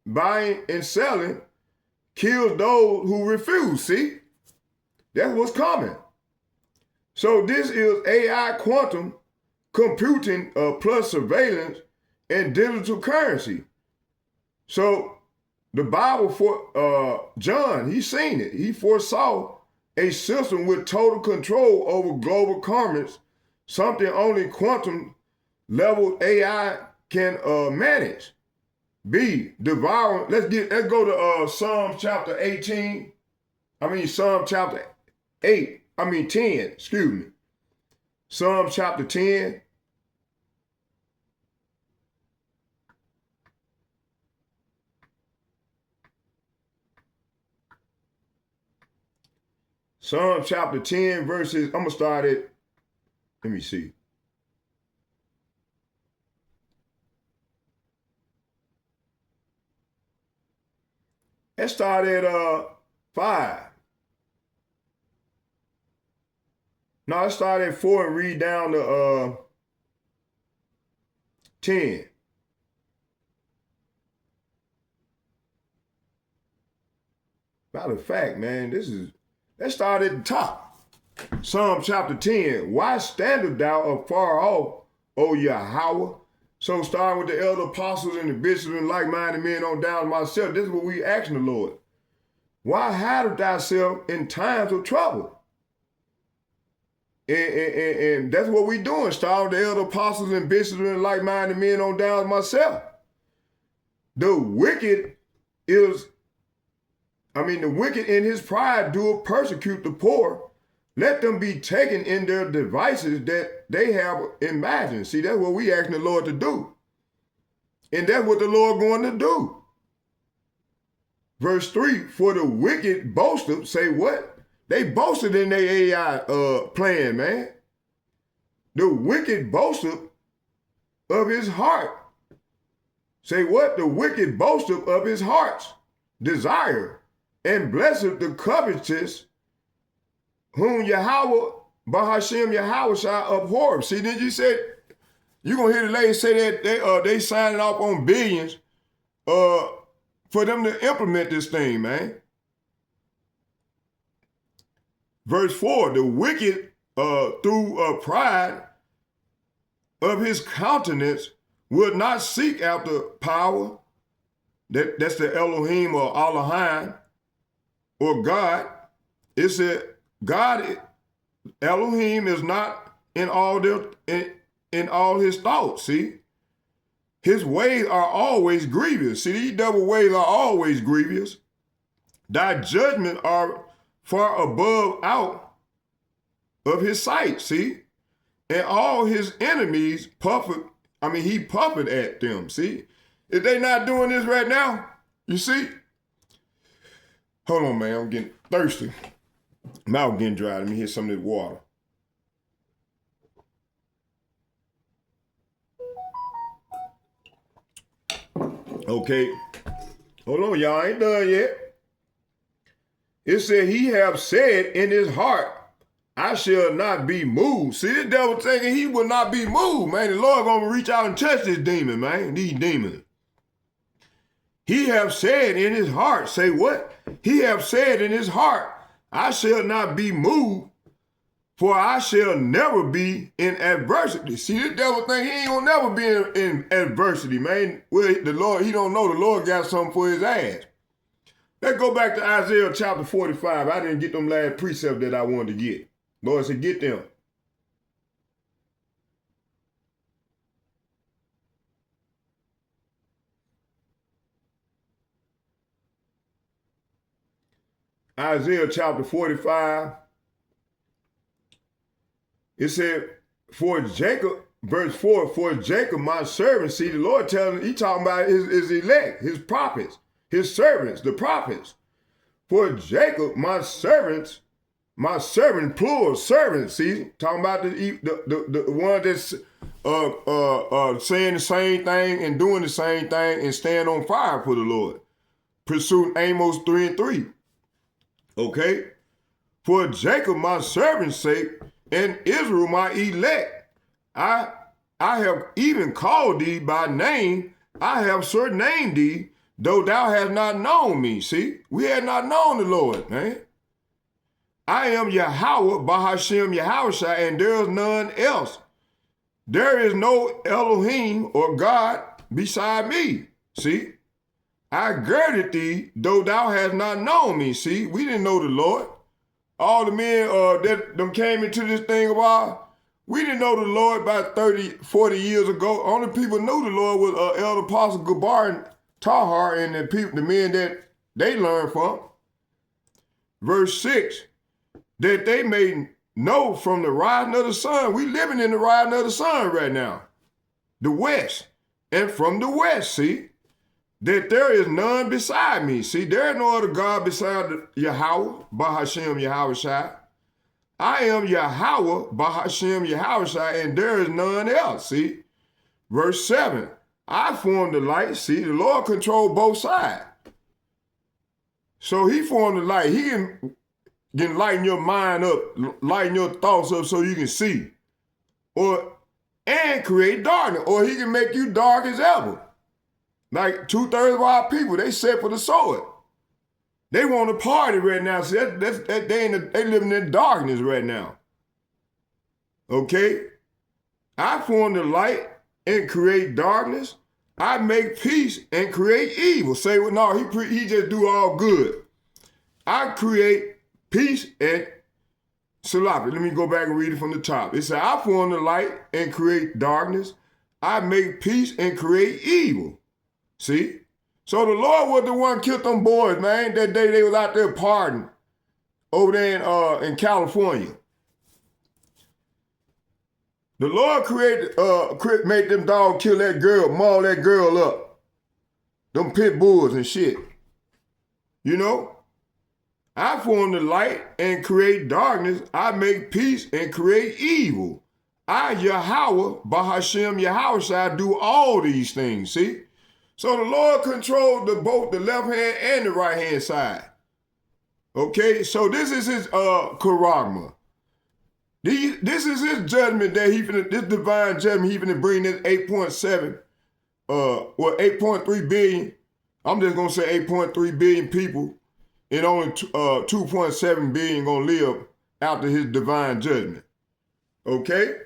Speaker 1: buying and selling, kills those who refuse. See, that's what's coming. So this is AI quantum computing plus surveillance and digital currency. So the Bible for John, he seen it. He foresaw a system with total control over global commerce, something only quantum level AI can manage. B, devouring. Let's go to Psalm chapter 18. Psalm chapter 10, excuse me. Psalm chapter 10. Psalm chapter 10 verses, I'm going to start at, let me see. Let's start at 5. No, let's start at 4 and read down to 10. Matter of fact, man, let's start at the top. Psalm chapter 10. Why standest thou afar off, O Yahweh? So starting with the elder apostles and the bishops and like-minded men on down to myself, this is what we asking the Lord. Why hidest thyself in times of trouble? And that's what we doing, starting with the elder apostles and bishops and like-minded men on down to myself. The wicked in his pride doeth persecute the poor. Let them be taken in their devices that they have imagined. See, that's what we asking the Lord to do. And that's what the Lord going to do. Verse 3, for the wicked boasteth, say what? They boasted in their AI plan, man. The wicked boasteth of his heart. Say what? The wicked boasteth of his heart's desire, and blesseth the covetous, whom Yahweh, Bahashem Yahweh shall abhor. See, then you said, you're going to hear the lady say that they signing off on billions for them to implement this thing, man. Verse 4, the wicked through pride of his countenance will not seek after power. That's the Elohim or Elohim or God. It said, God, Elohim is not in all his thoughts, see? His ways are always grievous. See, these double ways are always grievous. Thy judgment are far above out of his sight, see? And all his enemies he puffing at them, see? If they not doing this right now, you see? Hold on, man, I'm getting thirsty. Mouth getting dry. Let me hit some of this water. Okay. Hold on, y'all ain't done yet. It said, he have said in his heart, I shall not be moved. See, the devil thinking he will not be moved, man. The Lord gonna reach out and touch this demon, man. These demons. He have said in his heart, say what? He have said in his heart, I shall not be moved, for I shall never be in adversity. See, the devil think he ain't gonna never be in adversity, man. Well, the Lord, he don't know the Lord got something for his ass. Let's go back to Isaiah chapter 45. I didn't get them last precepts that I wanted to get. Lord said, get them. Isaiah chapter 45. It said, for Jacob, verse 4, for Jacob, my servant, see, the Lord telling him, he talking about his elect, his prophets, his servants, the prophets. For Jacob, my servant, plural, servants, see, talking about the one that's saying the same thing and doing the same thing and stand on fire for the Lord. Pursuing Amos 3:3. Okay? For Jacob, my servant's sake, and Israel, my elect, I have even called thee by name. I have surnamed thee, though thou hast not known me. See, we had not known the Lord, man. I am Yahweh, Bahashem Yahushua, and there is none else. There is no Elohim or God beside me. See, I girded thee, though thou hast not known me. See, we didn't know the Lord. All the men that them came into this thing of ours, we didn't know the Lord about 30, 40 years ago. Only people knew the Lord was Elder Apostle Gabar and Tahar and the men that they learned from. Verse 6, that they may know from the rising of the sun. We living in the rising of the sun right now. The west. And from the west, see, that there is none beside me. See, there is no other God beside Yahweh, Bahashem Yahushua. I am Yahweh, Bahashem Yahushua, and there is none else. See, verse 7, I formed the light. See, the Lord controlled both sides. So he formed the light. He can lighten your mind up, lighten your thoughts up so you can see. And create darkness. Or he can make you dark as ever. Like 2/3 of our people, they set for the sword. They want to party right now. See, they living in darkness right now. Okay? I form the light and create darkness. I make peace and create evil. Say, well, no, he just do all good. I create peace and Salafi. Let me go back and read it from the top. It said, I form the light and create darkness. I make peace and create evil. See? So the Lord was the one killed them boys, man, that day they was out there partying over there in California. The Lord made them dogs kill that girl, maul that girl up. Them pit bulls and shit. You know? I form the light and create darkness. I make peace and create evil. I, Yahweh, Bahashem Yahushua, do all these things, see? So the Lord controlled both the left hand and the right hand side. Okay, so this is his charagma. This is his judgment that this divine judgment, he finna bring this 8.7, 8.3 billion. I'm just gonna say 8.3 billion people, and only 2.7 billion gonna live after his divine judgment. Okay?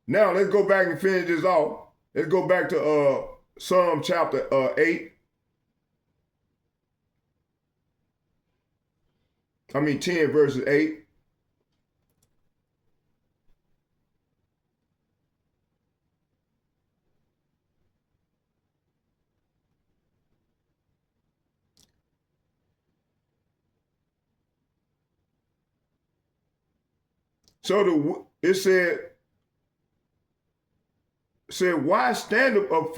Speaker 1: Now let's go back and finish this off. Let's go back to Psalm chapter 10 verses 8. So it said, why stand up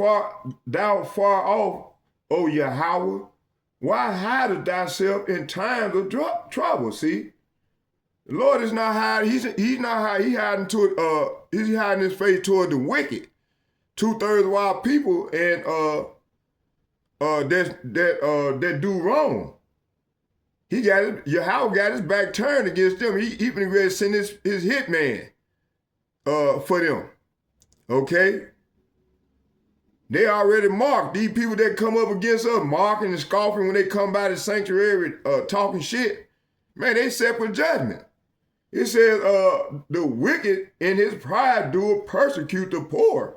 Speaker 1: thou far off, O Yahweh? Why hidest thyself in times of trouble? See, the Lord is not hiding. He's not hiding. He's hiding his face toward the wicked. 2/3 of our people and that do wrong. Yahweh got his back turned against them. He even ready to send his hitman for them. Okay? They already marked. These people that come up against us, marking and scoffing when they come by the sanctuary talking shit, man, they set for judgment. It says, the wicked in his pride do persecute the poor.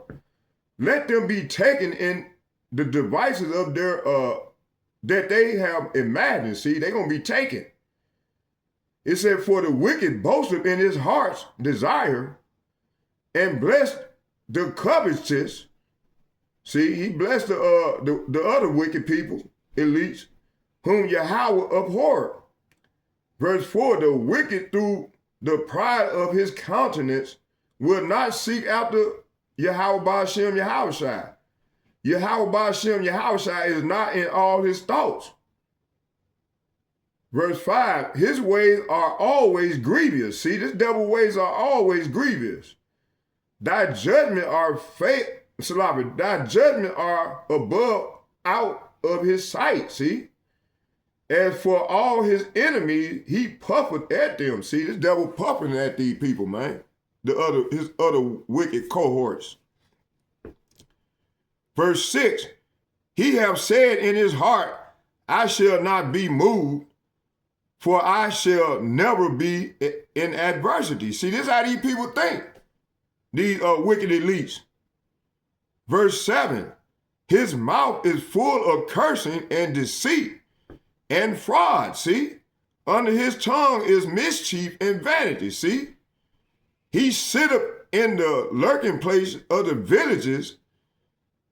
Speaker 1: Let them be taken in the devices of their that they have imagined, see, they're going to be taken. It said, for the wicked boasteth in his heart's desire and blessed the covetous. See, he blessed the other wicked people, elites, whom Yahweh abhorred. Verse 4, the wicked through the pride of his countenance will not seek after Yahweh Ba'ashem Yahushai. Yahweh Ba'ashem Yahushai is not in all his thoughts. Verse 5, his ways are always grievous. See, this devil's ways are always grievous. Thy judgment are thy judgment are above out of his sight. See? As for all his enemies, he puffeth at them. See, this devil puffing at these people, man. His other wicked cohorts. Verse 6, he have said in his heart, I shall not be moved, for I shall never be in adversity. See, this is how these people think, these wicked elites. Verse 7, his mouth is full of cursing and deceit and fraud. See, under his tongue is mischief and vanity. See, he sitteth in the lurking place of the villages.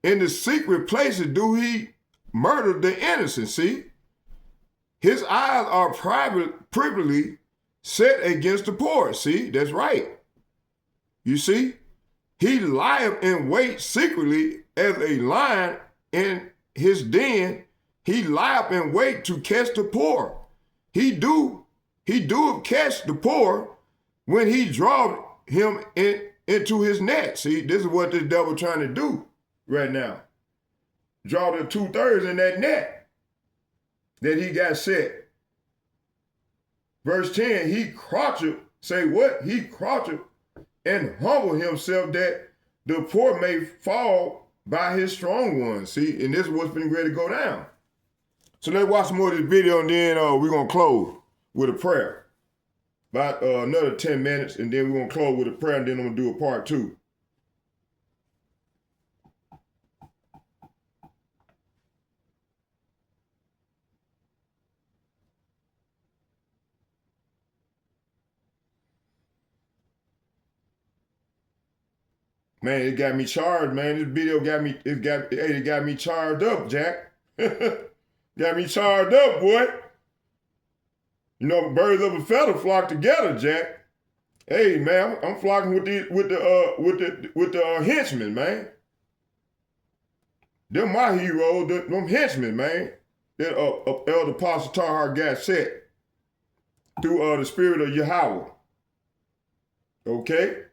Speaker 1: In the secret places do he murder the innocent. See, his eyes are privately set against the poor. See, that's right. You see, he lieth in wait secretly as a lion in his den. He lieth in wait to catch the poor. He do catch the poor when he draw him into his net. See, this is what this devil trying to do right now. Draw the 2/3 in that net that he got set. Verse 10, he croucheth, say what? He croucheth and humble himself that the poor may fall by his strong ones. See, and this is what's been ready to go down. So let's watch more of this video, and then we're going to close with a prayer. About another 10 minutes, and then we're going to close with a prayer, and then I'm going to do a part 2. Man, it got me charged, man. This video got me charged up, Jack. Got me charged up, boy. You know, birds of a feather flock together, Jack. Hey, man, I'm flocking with the henchmen, man. They're my heroes, them henchmen, man. That Elder Apostle Tahar got set through the spirit of Yahweh. Okay?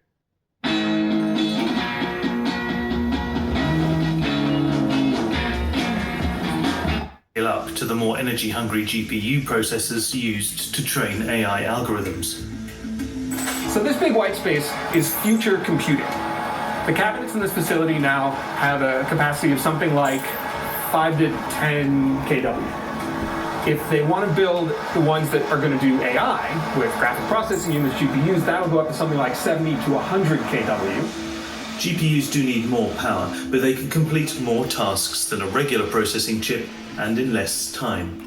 Speaker 5: Up to the more energy-hungry GPU processors used to train AI algorithms.
Speaker 17: So this big white space is future computing. The cabinets in this facility now have a capacity of something like 5 to 10 kW. If they want to build the ones that are going to do AI with graphic processing units, GPUs, that'll go up to something like 70 to 100 kW.
Speaker 5: GPUs do need more power, but they can complete more tasks than a regular processing chip and in less time.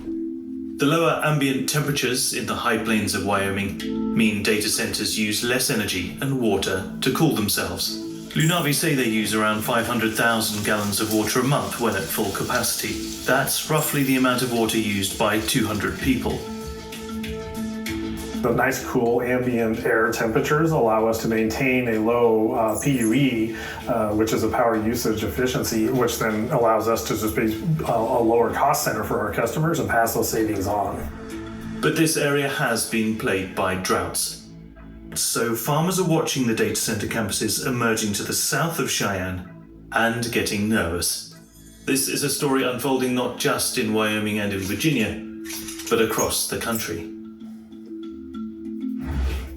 Speaker 5: The lower ambient temperatures in the high plains of Wyoming mean data centers use less energy and water to cool themselves. Lunavi say they use around 500,000 gallons of water a month when at full capacity. That's roughly the amount of water used by 200 people.
Speaker 15: The nice, cool ambient air temperatures allow us to maintain a low PUE, which is a power usage efficiency, which then allows us to just be a lower cost center for our customers and pass those savings on.
Speaker 5: But this area has been plagued by droughts. So farmers are watching the data center campuses emerging to the south of Cheyenne and getting nervous. This is a story unfolding not just in Wyoming and in Virginia, but across the country.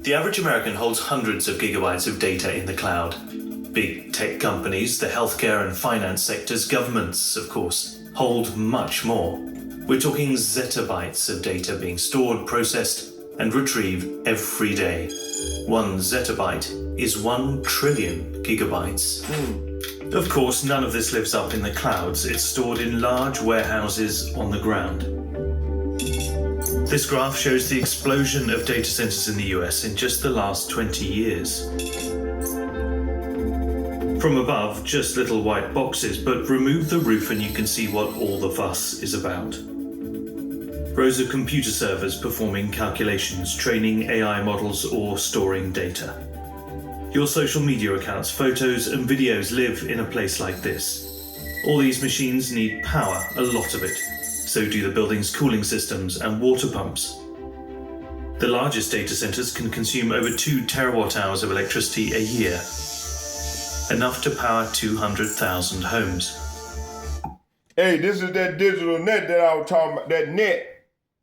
Speaker 5: The average American holds hundreds of gigabytes of data in the cloud. Big tech companies, the healthcare and finance sectors, governments, of course, hold much more. We're talking zettabytes of data being stored, processed, and retrieved every day. 1 zettabyte is 1 trillion gigabytes. Of course, none of this lives up in the clouds. It's stored in large warehouses on the ground. This graph shows the explosion of data centers in the US in just the last 20 years. From above, just little white boxes, but remove the roof and you can see what all the fuss is about. Rows of computer servers performing calculations, training AI models, or storing data. Your social media accounts, photos, and videos live in a place like this. All these machines need power, a lot of it. So do the building's cooling systems and water pumps. The largest data centers can consume over 2 terawatt hours of electricity a year, enough to power 200,000 homes.
Speaker 1: Hey, this is that digital net that I was talking about, that net.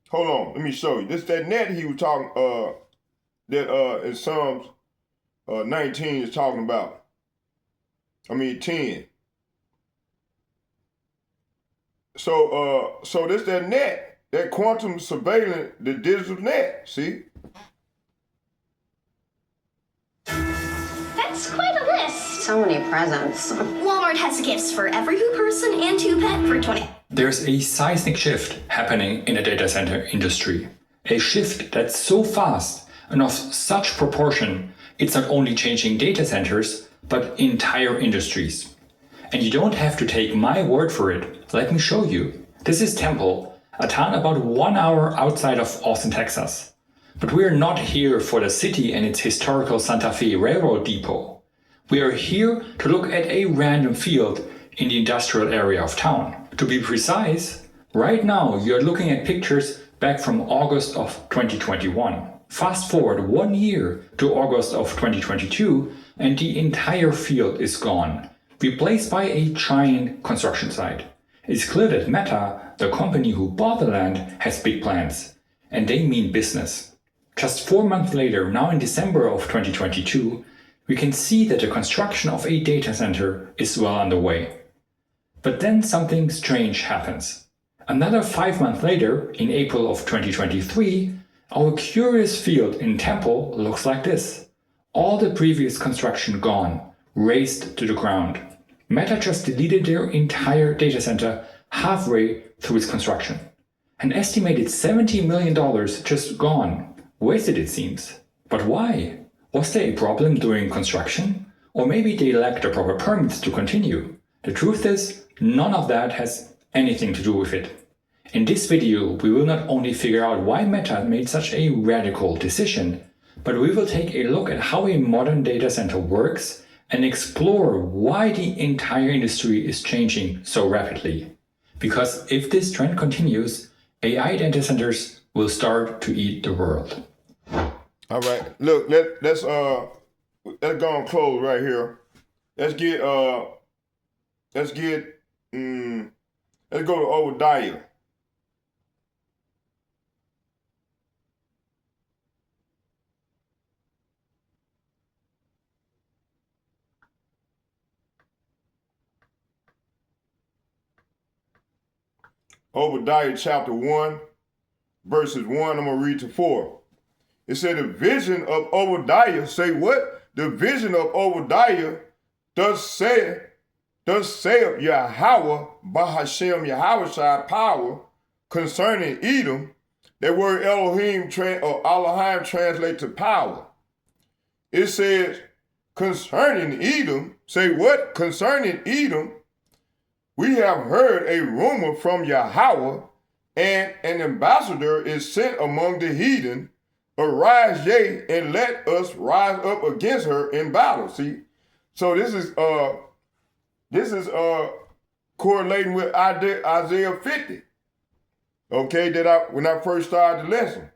Speaker 1: Hold on, let me show you. This is that net he was talking, that in Psalms 19 is talking about. 10. So this that net, that quantum surveillance, the digital net, see?
Speaker 18: That's quite a list. So many presents. Walmart has gifts for every Who person and Who pet for 20.
Speaker 8: There's a seismic shift happening in the data center industry. A shift that's so fast and of such proportion, it's not only changing data centers, but entire industries. And you don't have to take my word for it. Let me show you. This is Temple, a town about 1 hour outside of Austin, Texas. But we are not here for the city and its historical Santa Fe Railroad depot. We are here to look at a random field in the industrial area of town. To be precise, right now you're looking at pictures back from August of 2021. Fast forward 1 year to August of 2022 and the entire field is gone, replaced by a giant construction site. It's clear that Meta, the company who bought the land, has big plans, and they mean business. Just 4 months later, now in December of 2022, we can see that the construction of a data center is well underway. But then something strange happens. Another 5 months later, in April of 2023, our curious field in Temple looks like this. All the previous construction gone, razed to the ground. Meta just deleted their entire data center halfway through its construction. An estimated $70 million just gone. Wasted, it seems. But why? Was there a problem during construction? Or maybe they lacked the proper permits to continue? The truth is, none of that has anything to do with it. In this video, we will not only figure out why Meta made such a radical decision, but we will take a look at how a modern data center works and explore why the entire industry is changing so rapidly. Because if this trend continues, AI data centers will start to eat the world.
Speaker 1: All right, look, let's go and close right here. Let's go to Obadiah. Obadiah chapter 1, verses 1, I'm going to read to 4. It said, the vision of Obadiah, say what? The vision of Obadiah does say Yahweh, Bahashem Yahweh power concerning Edom. That word Elohim translates to power. It says, concerning Edom, say what? Concerning Edom, we have heard a rumor from Yahweh, and an ambassador is sent among the heathen. Arise, yea, and let us rise up against her in battle. See, so this is correlating with Isaiah 50. Okay, when I first started the lesson,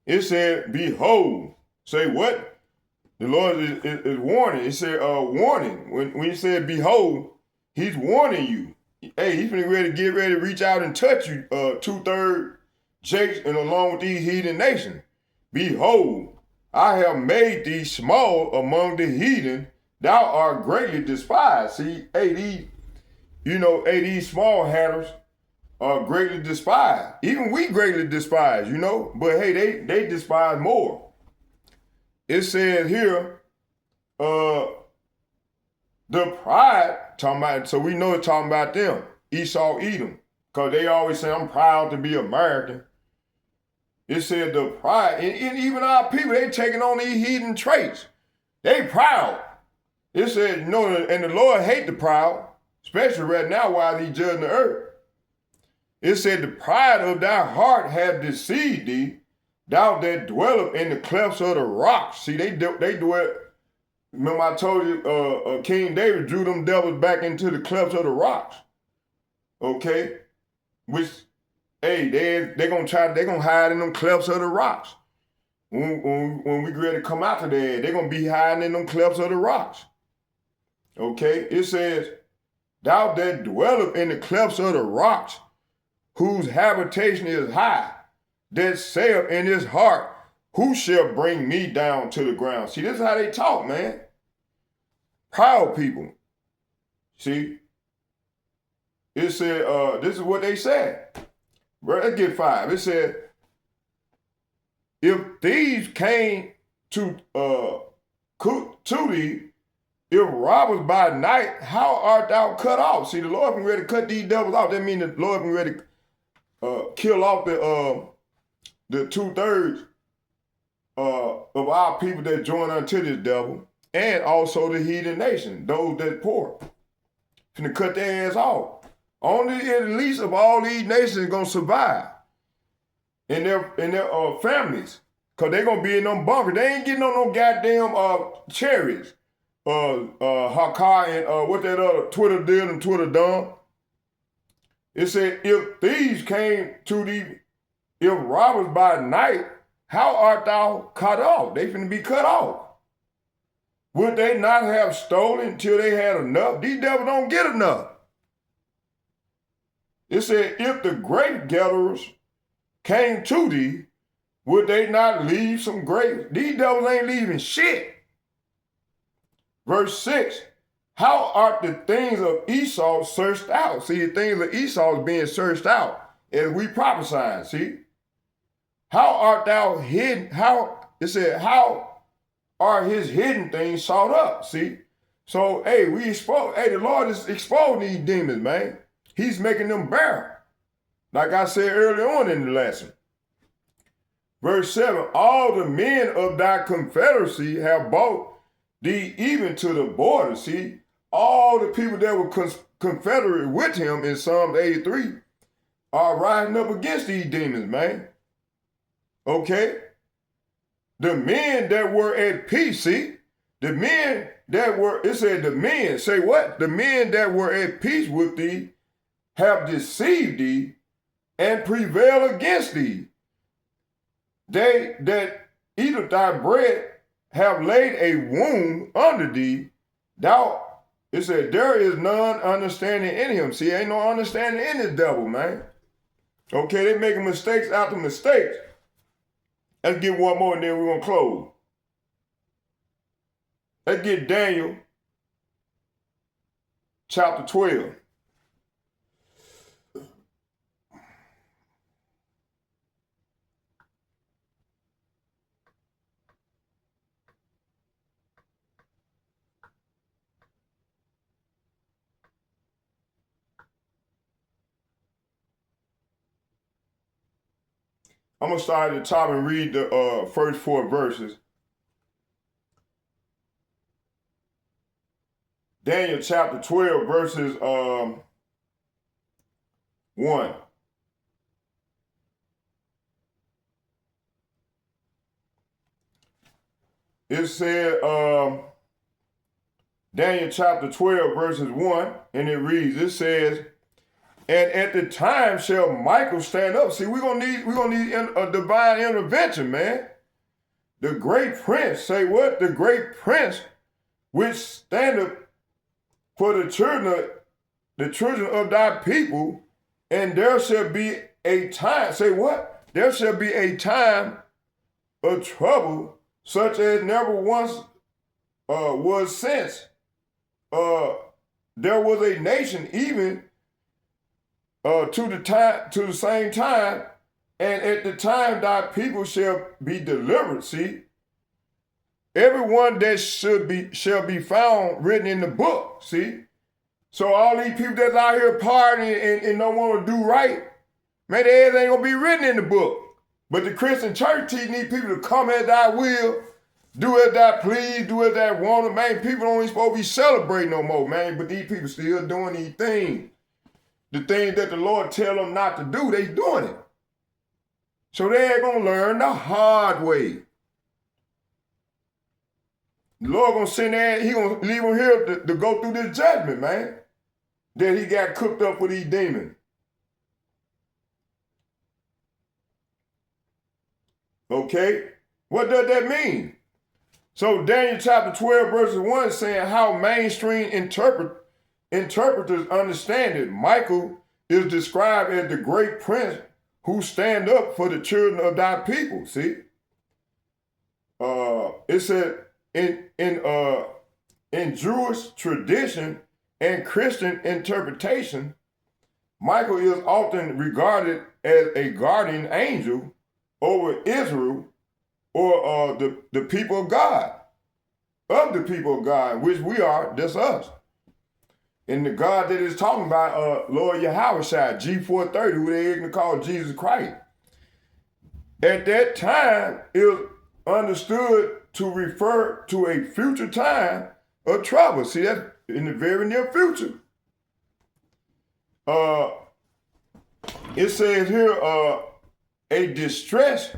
Speaker 1: it said, "Behold," say what? The Lord is warning. It said, "warning." When he said, "Behold," He's warning you. Hey, he's get ready to reach out and touch you, 2/3 Jakes, and along with these heathen nations. Behold, I have made thee small among the heathen. Thou art greatly despised. See, these small hatters are greatly despised. Even we greatly despise, but hey, they despise more. It says here, The pride, talking about, so we know it's talking about them, Esau, Edom, because they always say, I'm proud to be American. It said the pride, and even our people, they taking on these heathen traits. They proud. It said, and the Lord hate the proud, especially right now while he's judging the earth. It said, the pride of thy heart hath deceived thee, thou that dwelleth in the clefts of the rocks. See, they dwell. Remember I told you, King David drew them devils back into the clefts of the rocks. Okay? Which, hey, they're gonna hide in them clefts of the rocks. When we get ready to come out to there, they're gonna be hiding in them clefts of the rocks. Okay? It says, thou that dwelleth in the clefts of the rocks, whose habitation is high, that saith in his heart, who shall bring me down to the ground? See, this is how they talk, man. Proud people. See? It said, this is what they said. Let's get 5. It said, if thieves came to thee, if robbers by night, how art thou cut off? See, the Lord been ready to cut these devils off. That means the Lord been ready to kill off the 2/3 of our people that join unto this devil, and also the heathen nation, those that poor. Finna cut their ass off. Only the least of all these nations is gonna survive. In their families. Cause they gonna be in them bunkers. They ain't getting on no goddamn chariots. Hakai and what that other Twitter did and Twitter done. It said, if thieves came to thee, if robbers by night, how art thou cut off? They finna be cut off. Would they not have stolen till they had enough? These devils don't get enough. It said, if the grape gatherers came to thee, would they not leave some grapes? These devils ain't leaving shit. Verse 6, how art the things of Esau searched out? See, the things of Esau is being searched out as we prophesying, see? How art thou hidden? It said, how are his hidden things sought up? See? So, hey, the Lord is exposing these demons, man. He's making them bare. Like I said earlier on in the lesson. Verse 7, all the men of thy confederacy have brought thee even to the border. See, all the people that were confederate with him in Psalm 83 are rising up against these demons, man. Okay? The men that were at peace, see? The men that were, it said the men, say what? The men that were at peace with thee have deceived thee and prevail against thee. They that eat thy bread have laid a wound under thee. It said, there is none understanding in him. See, ain't no understanding in this devil, man. Okay, they making mistakes after mistakes. Let's get one more and then we're going to close. Let's get Daniel chapter 12. I'm going to start at the top and read the first 4 verses. Daniel chapter 12, verses 1. It said, Daniel chapter 12, verses 1, and it reads, it says, and at the time shall Michael stand up. See, we're gonna need a divine intervention, man. The great prince, say what? The great prince which standeth for the children of thy people, and there shall be a time, say what? There shall be a time of trouble such as never once was since. There was a nation even to the same time, and at the time thy people shall be delivered. See, everyone that shall be found written in the book. See? So all these people that's out here partying and don't want to do right, man, everything ain't gonna be written in the book. But the Christian church teaching these people to come as thy will, do as thy please, do as thy want. Man, people don't even supposed to be celebrating no more, man. But these people still doing these things. The things that the Lord tell them not to do, they doing it. So they're gonna learn the hard way. The Lord gonna send there, he gonna leave them here to go through this judgment, man. That he got cooked up with these demons. Okay? What does that mean? So Daniel chapter 12 verses 1 saying how mainstream interpreters understand it. Michael is described as the great prince who stand up for the children of thy people. See? It said in Jewish tradition and Christian interpretation, Michael is often regarded as a guardian angel over Israel or the people of God, which we are, that's us. And the God that is talking about, Lord Yahweh Shai, G430, who they even call Jesus Christ. At that time, it was understood to refer to a future time of trouble. See, that's in the very near future. It says here, a distress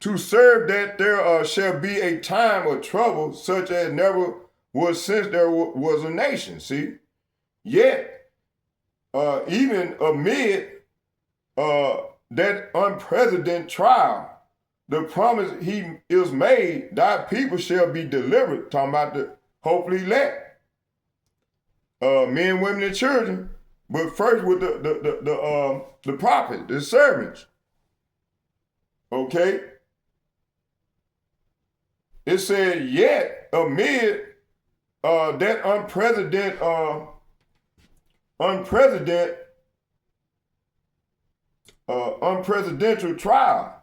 Speaker 1: to serve that there shall be a time of trouble such as never was since there was a nation. See? Yet, even amid that unprecedented trial, the promise he is made, thy people shall be delivered, talking about the hopefully elect, men, women, and children, but first with the prophets, the servants. Okay? It said, yet amid that unprecedented trial,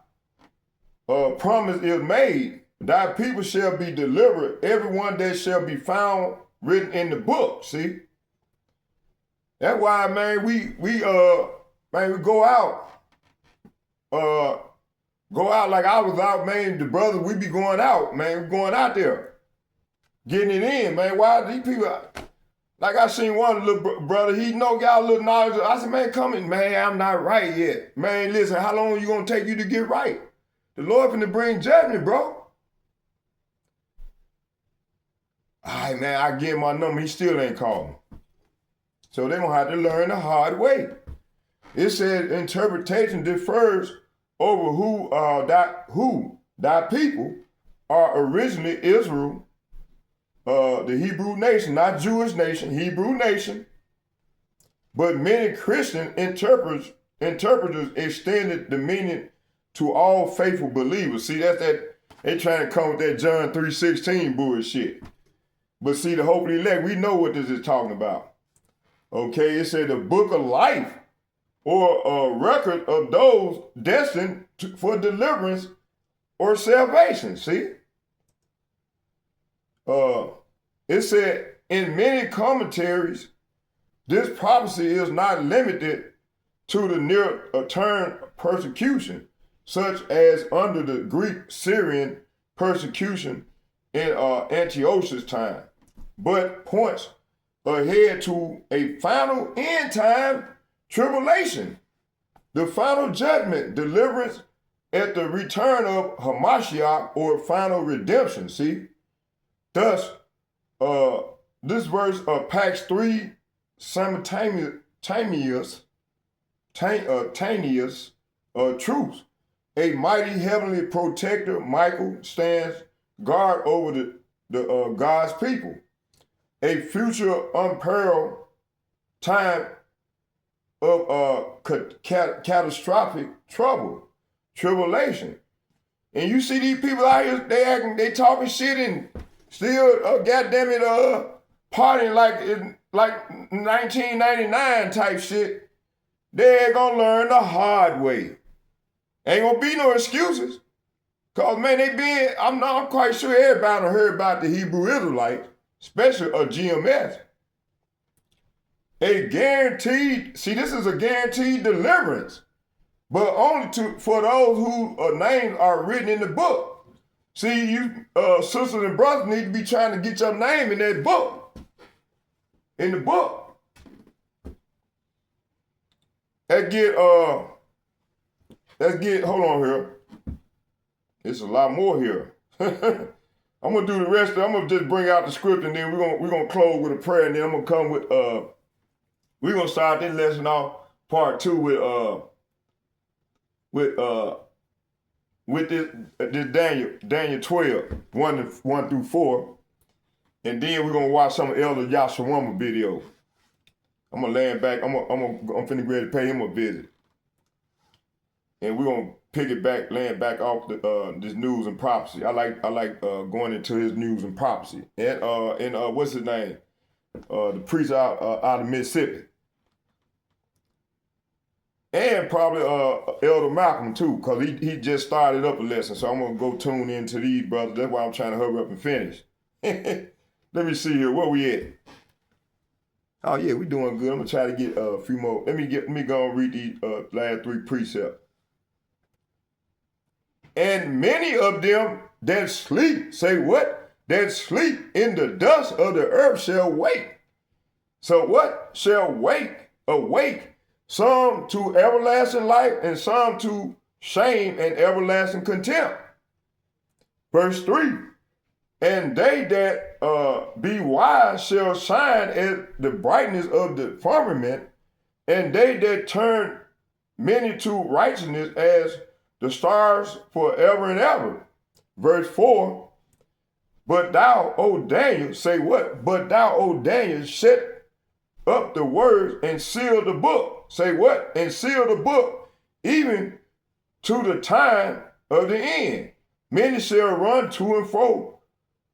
Speaker 1: promise is made, thy people shall be delivered, everyone that shall be found written in the book. See? That's why, man, we go out. Go out like I was out, man. The brothers, we be going out, man. We going out there. Getting it in, man. Why these people, like I seen one little brother, he got a little knowledge. I said, man, come in, man, I'm not right yet. Man, listen, how long you gonna take you to get right? The Lord finna bring judgment, bro. All right, man, I give him my number, he still ain't calling. So they gonna have to learn the hard way. It said interpretation differs over who thy people are originally Israel, the Hebrew nation, not Jewish nation, Hebrew nation. But many Christian interpreters extended the meaning to all faithful believers. See, that's that they trying to come with that John 3:16 bullshit. But see, the hopefully elect, we know what this is talking about. Okay, it said the book of life, or a record of those destined for deliverance or salvation. See? It said in many commentaries, this prophecy is not limited to the near-term persecution, such as under the Greek-Syrian persecution in Antiochus' time, but points ahead to a final end-time tribulation, the final judgment, deliverance at the return of Hamashiach, or final redemption. See? Thus, this verse packs three simultaneous truths. A mighty heavenly protector, Michael, stands guard over the God's people. A future unparalleled time of catastrophic tribulation. And you see these people out here, they talking shit and still, goddamn it, partying like 1999 type shit. They're gonna learn the hard way. Ain't gonna be no excuses. Cause man, I'm not quite sure everybody heard about the Hebrew Israelites, especially a GMS. A guaranteed, see, this is a guaranteed deliverance, but only for those whose names are written in the book. See, you sisters and brothers need to be trying to get your name in that book. In the book. Let's get, hold on here. It's a lot more here. I'm gonna do the rest of it. I'm gonna just bring out the script and then we're gonna close with a prayer and then I'm gonna come with, we're gonna start this lesson off part 2 with this Daniel 12, 1 through 4. And then we're gonna watch some Elder Yashawama videos. I'm gonna land back, I'm finna get ready to pay him a visit. And we're gonna pick it back, land back off this news and prophecy. I like going into his news and prophecy. And what's his name? The priest out of Mississippi. And probably Elder Malcolm too, because he just started up a lesson. So I'm gonna go tune into these brothers. That's why I'm trying to hurry up and finish. Let me see here, where we at? Oh yeah, we doing good. I'm gonna try to get a few more. Let me go and read these last 3 precepts. And many of them that sleep, say what? That sleep in the dust of the earth shall wake. So what? Shall awake. Some to everlasting life and some to shame and everlasting contempt. Verse 3. And they that be wise shall shine as the brightness of the firmament, and they that turn many to righteousness as the stars forever and ever. Verse 4. But thou, O Daniel, say what? But thou, O Daniel, set up the words and seal the book. Say what? And seal the book, even to the time of the end. Many shall run to and fro,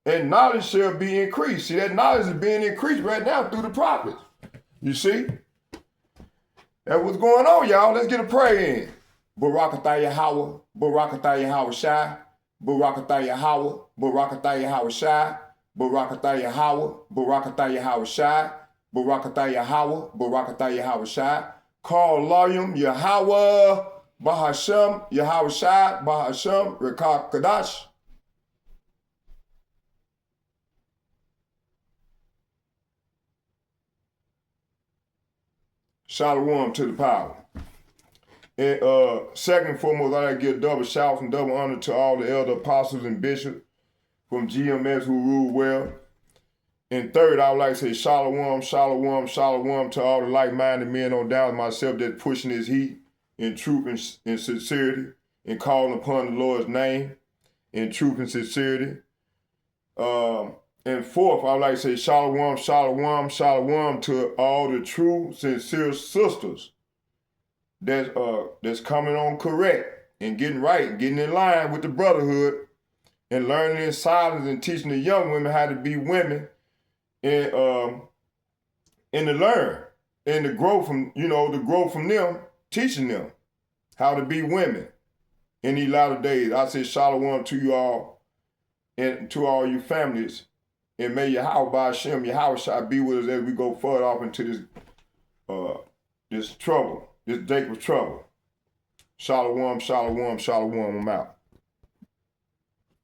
Speaker 1: and knowledge shall be increased. See, that knowledge is being increased right now through the prophets. You see? That's what's going on, y'all. Let's get a prayer in. Barakatah Yahweh, Barakatah Yahweh Shai, Barakatah Yahweh, Barakatah Yahweh Shai, Barakatah Yahweh, Barakatah Yahweh Shai, Barakatah Yahweh, Barakatah Yahweh Shai. Call Layum Yahweh, Bahashem, Yahweh Shai, Bahashem, Rekah Kadash. Shalom to the power. And second and foremost, I'd like to give double shouts and double honor to all the elder apostles and bishops from GMS who rule well. And third, I would like to say shalom, shalom, shalom to all the like-minded men on down with myself that's pushing this heat in truth and sincerity and calling upon the Lord's name in truth and sincerity. And fourth, I would like to say shalom, shalom, shalom to all the true, sincere sisters that's coming on correct and getting right and getting in line with the brotherhood and learning in silence and teaching the young women how to be women and to learn and to grow from them, teaching them how to be women in these latter days. I say shalom to you all and to all your families. And may Yahweh Ba'Shem, Yahweh shall be with us as we go further off into this trouble, this dangerous trouble. Shalom, shalom, shalom, I'm out.